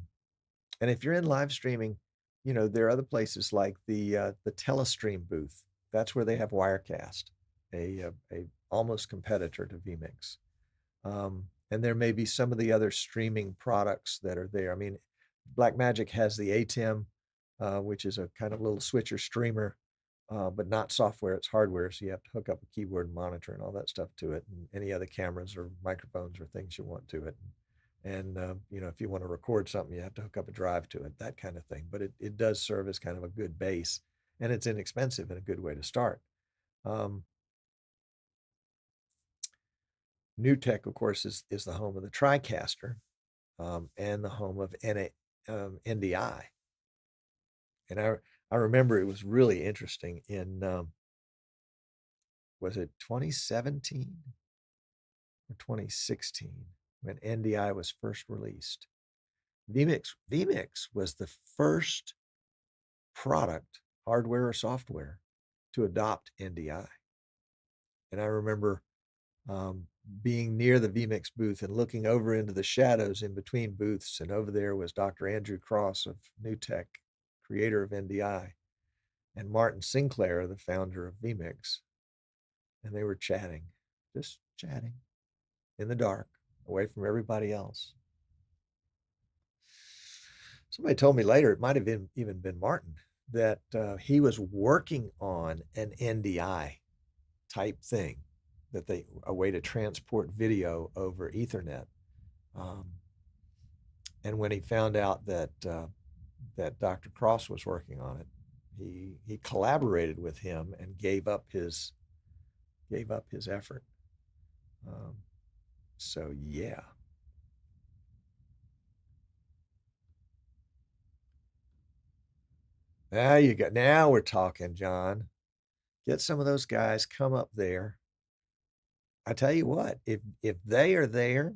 if you're in live streaming, there are other places like the Telestream booth. That's where they have Wirecast, a almost competitor to vMix. And there may be some of the other streaming products that are there. I mean, Blackmagic has the ATEM, which is a kind of little switcher streamer, but not software, it's hardware. So you have to hook up a keyboard and monitor and all that stuff to it, and any other cameras or microphones or things you want to it. And if you want to record something, you have to hook up a drive to it, that kind of thing. But it does serve as kind of a good base, and it's inexpensive and a good way to start. New Tech, of course, is the home of the TriCaster, and the home of NDI. And I remember it was really interesting in was it 2017 or 2016 when NDI was first released. vMix was the first product, hardware or software, to adopt NDI. And I remember being near the vMix booth and looking over into the shadows in between booths, and over there was Dr. Andrew Cross of New Tech, creator of NDI. and Martin Sinclair, the founder of vMix, and they were chatting, just chatting in the dark, away from everybody else. Somebody told me later, it might have even been Martin, that he was working on an NDI type thing, a way to transport video over Ethernet. And when he found out that Dr. Cross was working on it, he collaborated with him and gave up his effort. So yeah. Now we're talking, John. Get some of those guys, come up there. I tell you what, if they are there,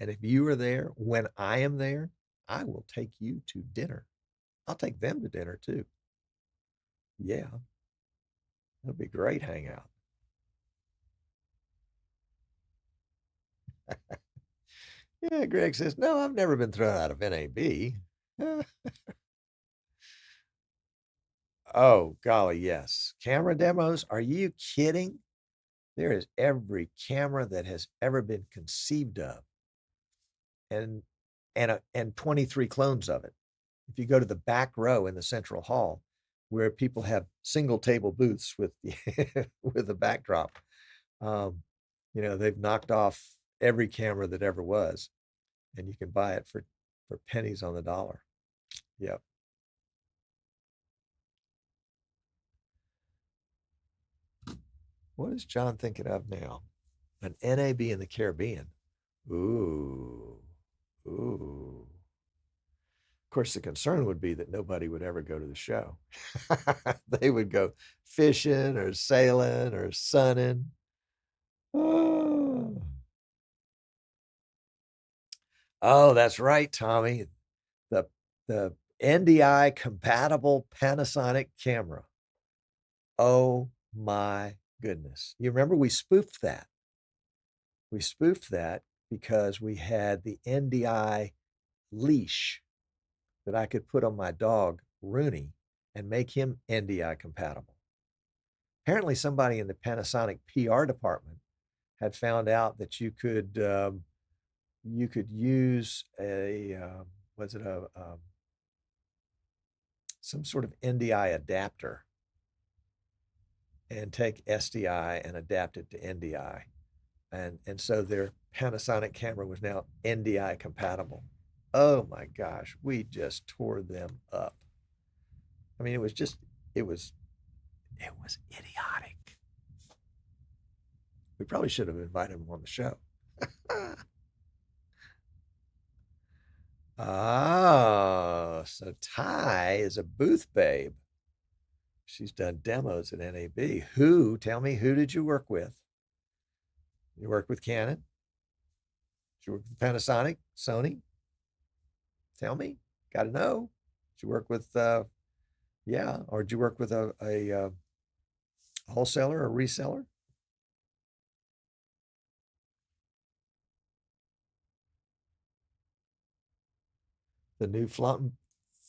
and if you are there when I am there, I will take you to dinner. I'll take them to dinner too. Yeah, it'll be a great hangout. Yeah, Greg says, no, I've never been thrown out of NAB. Oh, golly, yes. Camera demos? Are you kidding? There is every camera that has ever been conceived of, and 23 clones of it. If you go to the back row in the central hall, where people have single table booths with with a backdrop, they've knocked off every camera that ever was, and you can buy it for pennies on the dollar. Yep. What is John thinking of now? An NAB in the Caribbean. Ooh. Ooh. Of course, the concern would be that nobody would ever go to the show. They would go fishing or sailing or sunning. Oh. Oh, that's right, Tommy. The NDI compatible Panasonic camera. Oh my goodness. You remember we spoofed that. We spoofed that because we had the NDI leash that I could put on my dog, Rooney, and make him NDI compatible. Apparently, somebody in the Panasonic PR department had found out that you could use some sort of NDI adapter and take SDI and adapt it to NDI. And so their Panasonic camera was now NDI compatible. Oh my gosh, we just tore them up. I mean, it was idiotic. We probably should have invited them on the show. So Ty is a booth babe. She's done demos at NAB. Tell me, who did you work with? You worked with Canon? Did you work with Panasonic? Sony? Tell me. Got to know. Did you work with, or did you work with a wholesaler or reseller? The new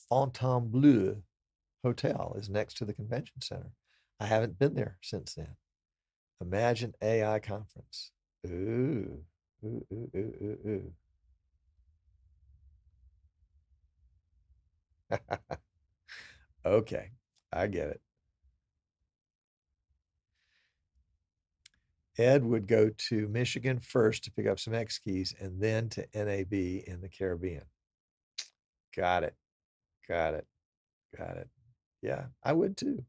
Fontainebleau Hotel is next to the convention center. I haven't been there since then. Imagine AI conference. Ooh, ooh, ooh, ooh, ooh, ooh. Okay, I get it. Ed would go to Michigan first to pick up some X keys and then to NAB in the Caribbean. Got it. Got it. Got it. Yeah, I would too.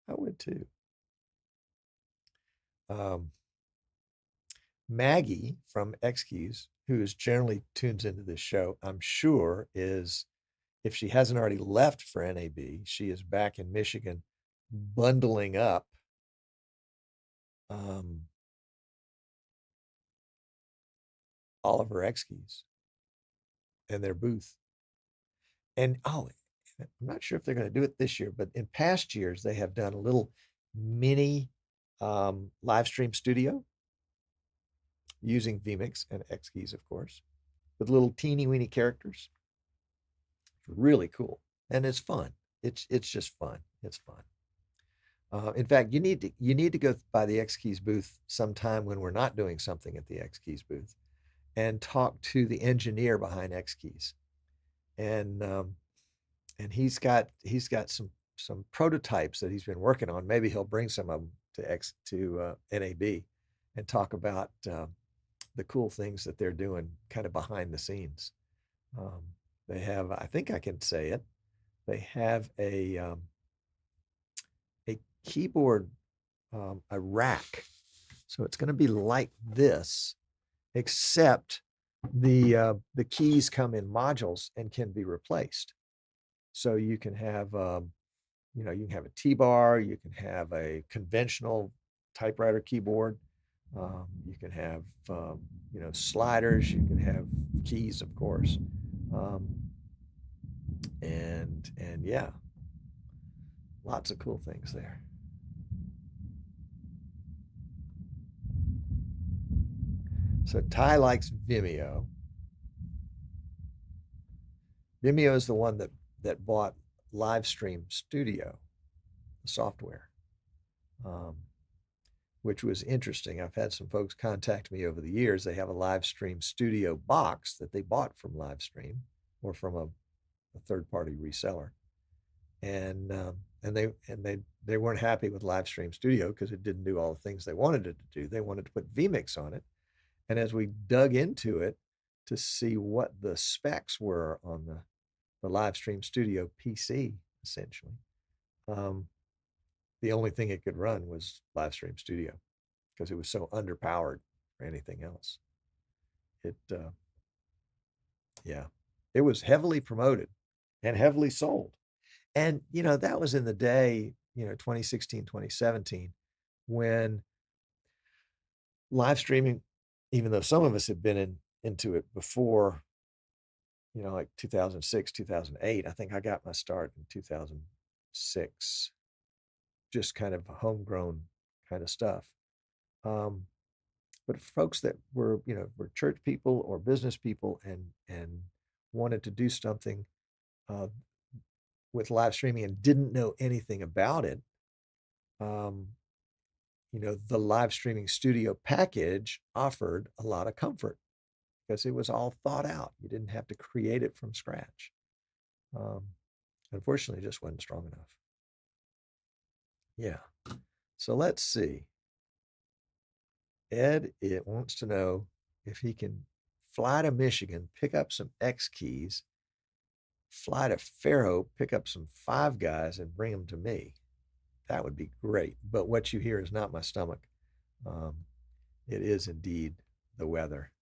I would too. Maggie from X Keys, who generally tunes into this show, I'm sure is, if she hasn't already left for NAB, she is back in Michigan bundling up all of her X Keys in their booth. And I'm not sure if they're going to do it this year, but in past years, they have done a little mini live stream studio using vMix and X Keys, of course, with little teeny weeny characters. Really cool. And it's fun. it's just fun. It's fun. In fact, you need to go by the X Keys booth sometime when we're not doing something at the X Keys booth, and talk to the engineer behind X Keys, and he's got some prototypes that he's been working on. Maybe he'll bring some of them to NAB, and talk about the cool things that they're doing kind of behind the scenes. Um, they have, I think I can say it, they have a keyboard, a rack. So it's going to be like this, except the keys come in modules and can be replaced. So you can have you can have a T-bar, you can have a conventional typewriter keyboard, you can have sliders, you can have keys, of course, um, and yeah, lots of cool things there. So Ty likes Vimeo. Vimeo is the one that bought Livestream Studio, the software, which was interesting. I've had some folks contact me over the years. They have a Livestream Studio box that they bought from Livestream or from a third-party reseller, and they weren't happy with Livestream Studio because it didn't do all the things they wanted it to do. They wanted to put vMix on it, and as we dug into it to see what the specs were on the Livestream Studio PC, essentially, the only thing it could run was Livestream Studio because it was so underpowered for anything else. Yeah, it was heavily promoted and heavily sold. And, that was in the day, 2016, 2017, when live streaming, even though some of us had been into it before, like 2006, 2008, I think I got my start in 2006, just kind of homegrown kind of stuff. But folks that were church people or business people and wanted to do something with live streaming and didn't know anything about it, the live streaming studio package offered a lot of comfort because it was all thought out. You didn't have to create it from scratch. Unfortunately, it just wasn't strong enough. Yeah. So let's see. Ed, it wants to know if he can fly to Michigan, pick up some X keys, fly to Faro, pick up some Five Guys, and bring them to me. That would be great. But what you hear is not my stomach. It is indeed the weather.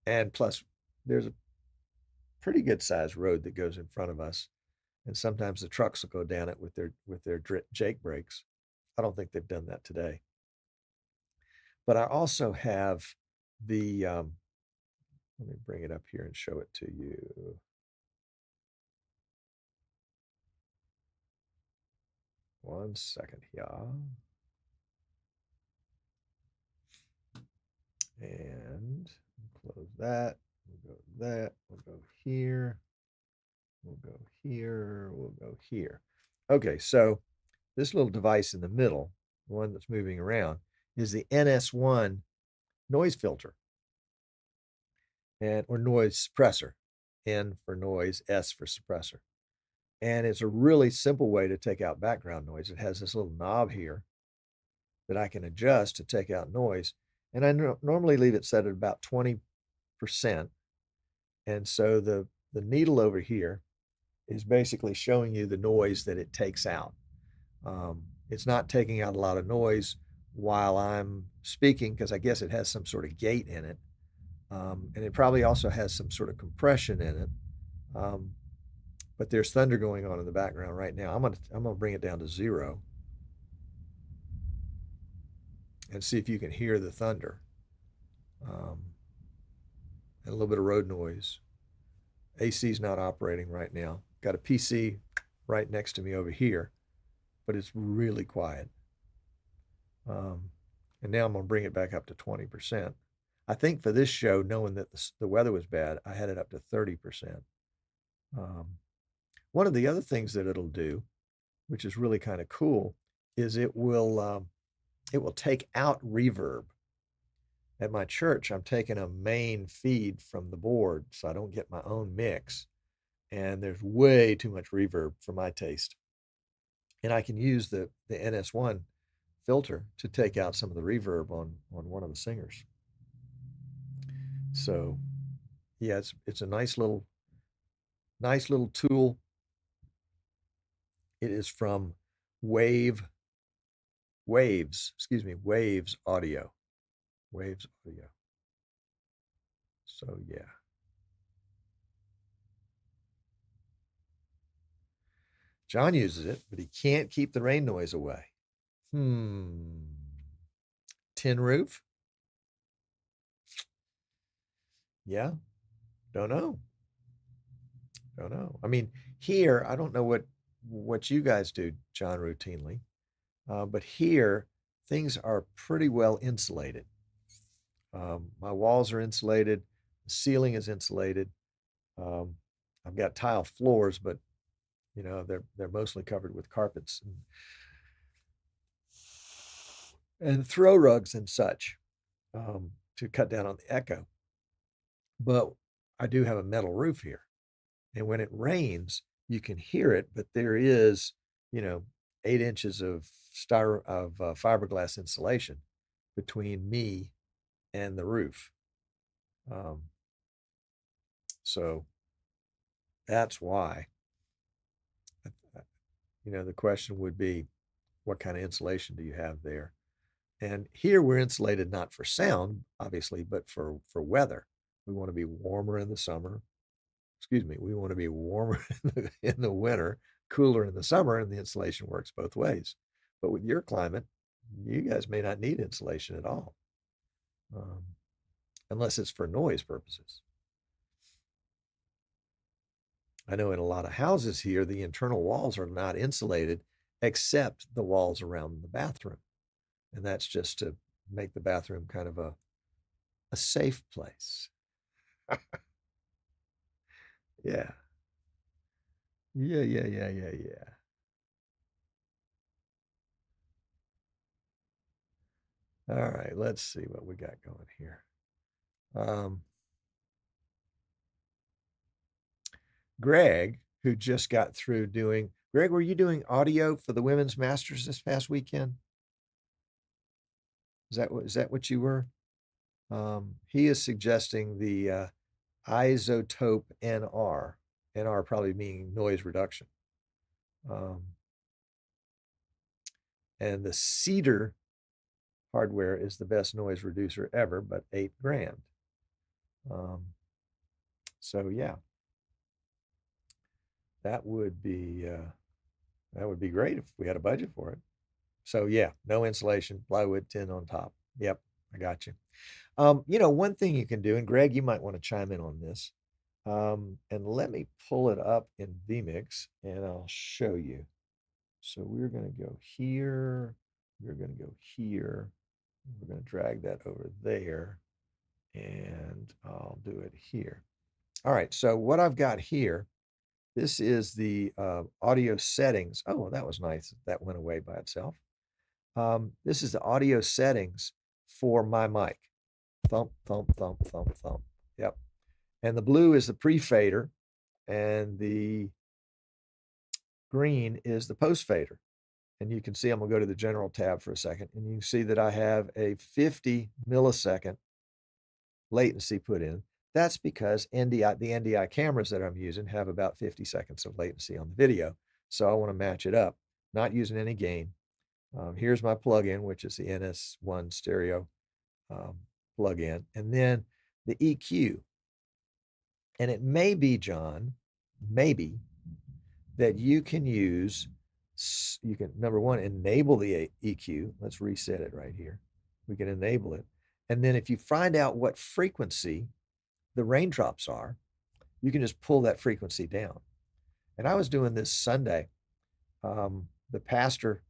And plus, there's a pretty good sized road that goes in front of us. And sometimes the trucks will go down it with their Jake brakes. I don't think they've done that today. But I also have the, let me bring it up here and show it to you. One second here. And close that. We'll go that. We'll go here. We'll go here. We'll go here. Okay, so this little device in the middle, the one that's moving around, is the NS1 noise filter or noise suppressor. N for noise, S for suppressor. And it's a really simple way to take out background noise. It has this little knob here that I can adjust to take out noise. And I normally leave it set at about 20%. And so the needle over here is basically showing you the noise that it takes out. It's not taking out a lot of noise while I'm speaking because I guess it has some sort of gate in it. And it probably also has some sort of compression in it. But there's thunder going on in the background right now. I'm gonna bring it down to 0 and see if you can hear the thunder. And a little bit of road noise. AC is not operating right now. Got a PC right next to me over here, but it's really quiet. And now I'm gonna bring it back up to 20%. I think for this show, knowing that the weather was bad, I had it up to 30%. One of the other things that it'll do, which is really kind of cool, is it will take out reverb. At my church, I'm taking a main feed from the board, so I don't get my own mix, and there's way too much reverb for my taste. And I can use the NS1 filter to take out some of the reverb on one of the singers. So yeah, it's a nice little tool. It is from Waves Audio. Waves Audio. So yeah. John uses it, but he can't keep the rain noise away. Tin roof? Yeah. Don't know. I mean, here, I don't know what you guys do, John, routinely, but here things are pretty well insulated. My walls are insulated, the ceiling is insulated. I've got tile floors, but you know they're mostly covered with carpets and throw rugs and such, to cut down on the echo. But I do have a metal roof here, and when it rains, you can hear it, but there is, you know, 8 inches of fiberglass insulation between me and the roof. Um, so that's why, you know, the question would be, what kind of insulation do you have there? And here we're insulated not for sound, obviously, but for weather. We want to be warmer in the summer. Excuse me, we want to be warmer in the winter, cooler in the summer, and the insulation works both ways. But with your climate, you guys may not need insulation at all, um, unless it's for noise purposes. I know in a lot of houses here, the internal walls are not insulated except the walls around the bathroom. And that's just to make the bathroom kind of a safe place. Yeah. Yeah. All right, let's see what we got going here. Greg, who just got through doing, Greg, were you doing audio for the Women's Masters this past weekend? Is that what you were? He is suggesting the isotope NR, NR probably meaning noise reduction. And the Cedar hardware is the best noise reducer ever, but $8,000. So yeah, that would be great if we had a budget for it. So yeah, no insulation, plywood, tin on top. Yep, I got you. You know, one thing you can do, and Greg, you might want to chime in on this. And let me pull it up in vMix and I'll show you. So we're going to go here. We're going to go here. We're going to drag that over there and I'll do it here. All right. So what I've got here, this is the audio settings. Oh, that was nice. That went away by itself. This is the audio settings for my mic. Thump, thump, thump, thump, thump. Yep. And the blue is the pre-fader and the green is the post-fader. And you can see, I'm gonna go to the general tab for a second, and you can see that I have a 50 millisecond latency put in. That's because the NDI cameras that I'm using have about 50 seconds of latency on the video. So I want to match it up, not using any gain. Here's my plugin, which is the NS1 stereo plugin, and then the EQ. And it may be, John, maybe that you can use, you can, number one, enable the EQ. Let's reset it right here. We can enable it. And then if you find out what frequency the raindrops are, you can just pull that frequency down. And I was doing this Sunday. The pastor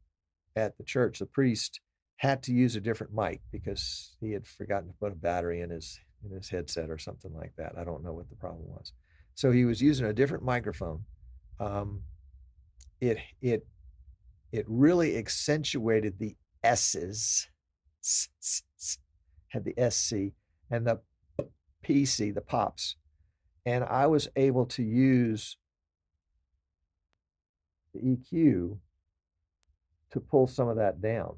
at the church, the priest, had to use a different mic because he had forgotten to put a battery in his headset or something like that. I don't know what the problem was. So he was using a different microphone um, it it it really accentuated the S's, had the SC and the PC, the pops, and I was able to use the EQ to pull some of that down.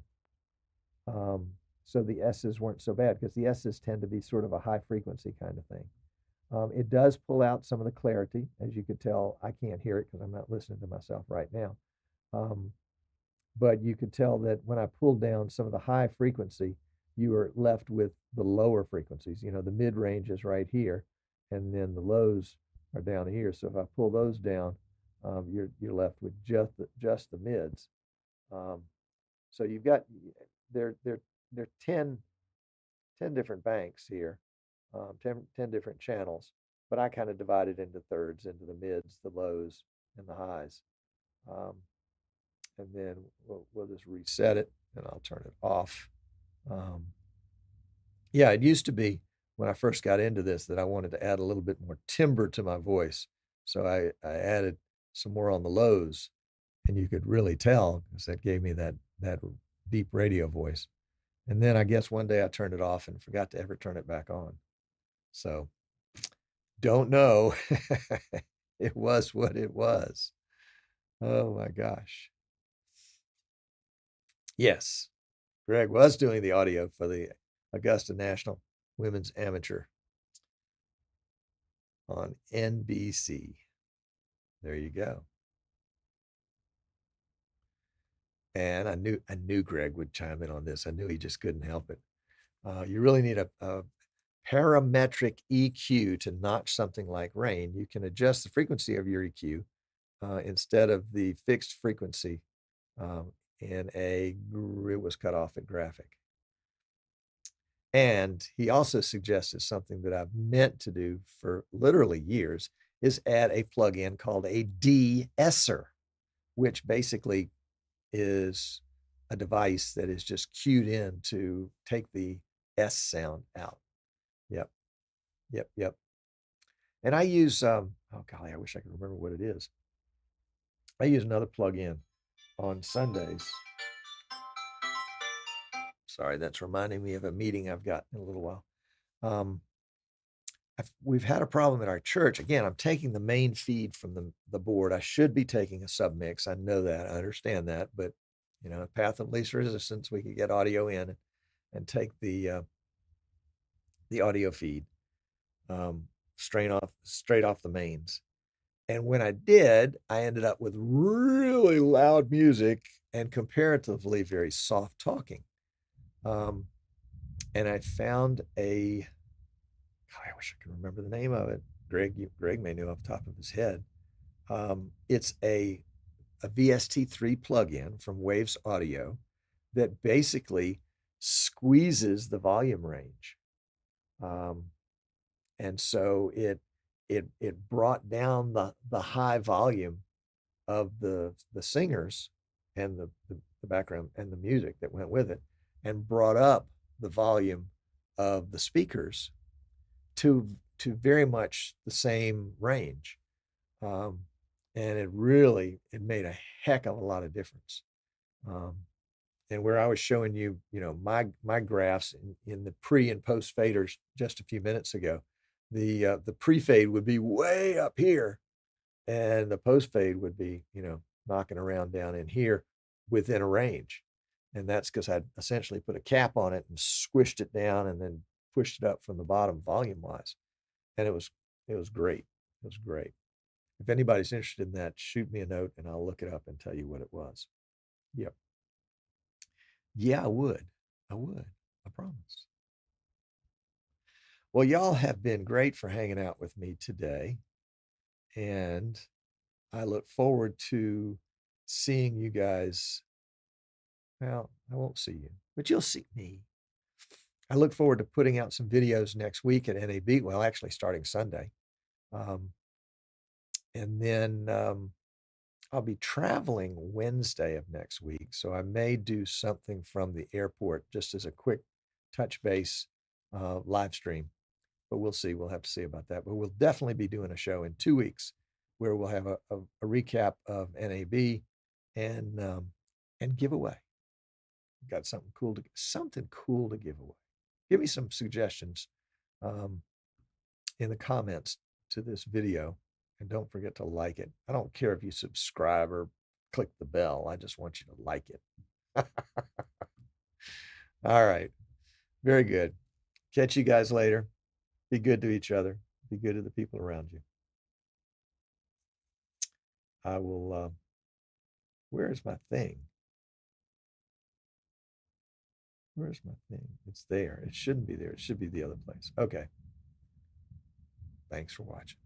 So the S's weren't so bad because the S's tend to be sort of a high frequency kind of thing. It does pull out some of the clarity. As you could tell, I can't hear it because I'm not listening to myself right now. But you could tell that when I pulled down some of the high frequency, you were left with the lower frequencies. You know, the mid range is right here, and then the lows are down here. So if I pull those down, you're left with just the mids. So you've got there 10 different banks here, 10 different channels, but I kind of divided into thirds, into the mids, the lows, and the highs. Um, and then we'll just reset it and I'll turn it off. Um, yeah, it used to be when I first got into this that I wanted to add a little bit more timbre to my voice. So I added some more on the lows, and you could really tell because that gave me that deep radio voice. And then I guess one day I turned it off and forgot to ever turn it back on. So don't know. It was what it was. Oh my gosh. Yes, Greg was doing the audio for the Augusta National Women's Amateur on NBC. There you go. And I knew Greg would chime in on this. I knew he just couldn't help it. You really need a parametric EQ to notch something like rain. You can adjust the frequency of your EQ instead of the fixed frequency in it was cut off at graphic. And he also suggested something that I've meant to do for literally years is add a plugin called a de-esser, which basically is a device that is just cued in to take the S sound out. Yep, yep. And I use, oh golly, I wish I could remember what it is. I use another plugin on Sundays. Sorry, that's reminding me of a meeting I've got in a little while. We've had a problem at our church. Again, I'm taking the main feed from the board. I should be taking a submix. I know that. I understand that. But, you know, path of least resistance, we could get audio in and take the audio feed straight off the mains. And when I did, I ended up with really loud music and comparatively very soft talking. And I found I wish I could remember the name of it. Greg may know off the top of his head. It's a VST3 plugin from Waves Audio that basically squeezes the volume range. And so it brought down the high volume of the singers and the background and the music that went with it, and brought up the volume of the speakers to very much the same range. And it made a heck of a lot of difference. And where I was showing you, my graphs in the pre and post faders just a few minutes ago, the pre-fade would be way up here and the post fade would be, knocking around down in here within a range. And that's because I'd essentially put a cap on it and squished it down and then pushed it up from the bottom volume wise. And it was great. It was great. If anybody's interested in that, shoot me a note and I'll look it up and tell you what it was. Yep. Yeah, I would. I promise. Well, y'all have been great for hanging out with me today. And I look forward to seeing you guys. Well, I won't see you, but you'll see me. I look forward to putting out some videos next week at NAB. Well, actually starting Sunday. And then I'll be traveling Wednesday of next week. So I may do something from the airport just as a quick touch base live stream. But we'll see. We'll have to see about that. But we'll definitely be doing a show in 2 weeks where we'll have a recap of NAB and giveaway. Got something cool to give away. Give me some suggestions in the comments to this video, and don't forget to like it. I don't care if you subscribe or click the bell. I just want you to like it. All right. Very good. Catch you guys later. Be good to each other. Be good to the people around you. I will, where's my thing? Where's my thing? It's there. It shouldn't be there. It should be the other place. Okay. Thanks for watching.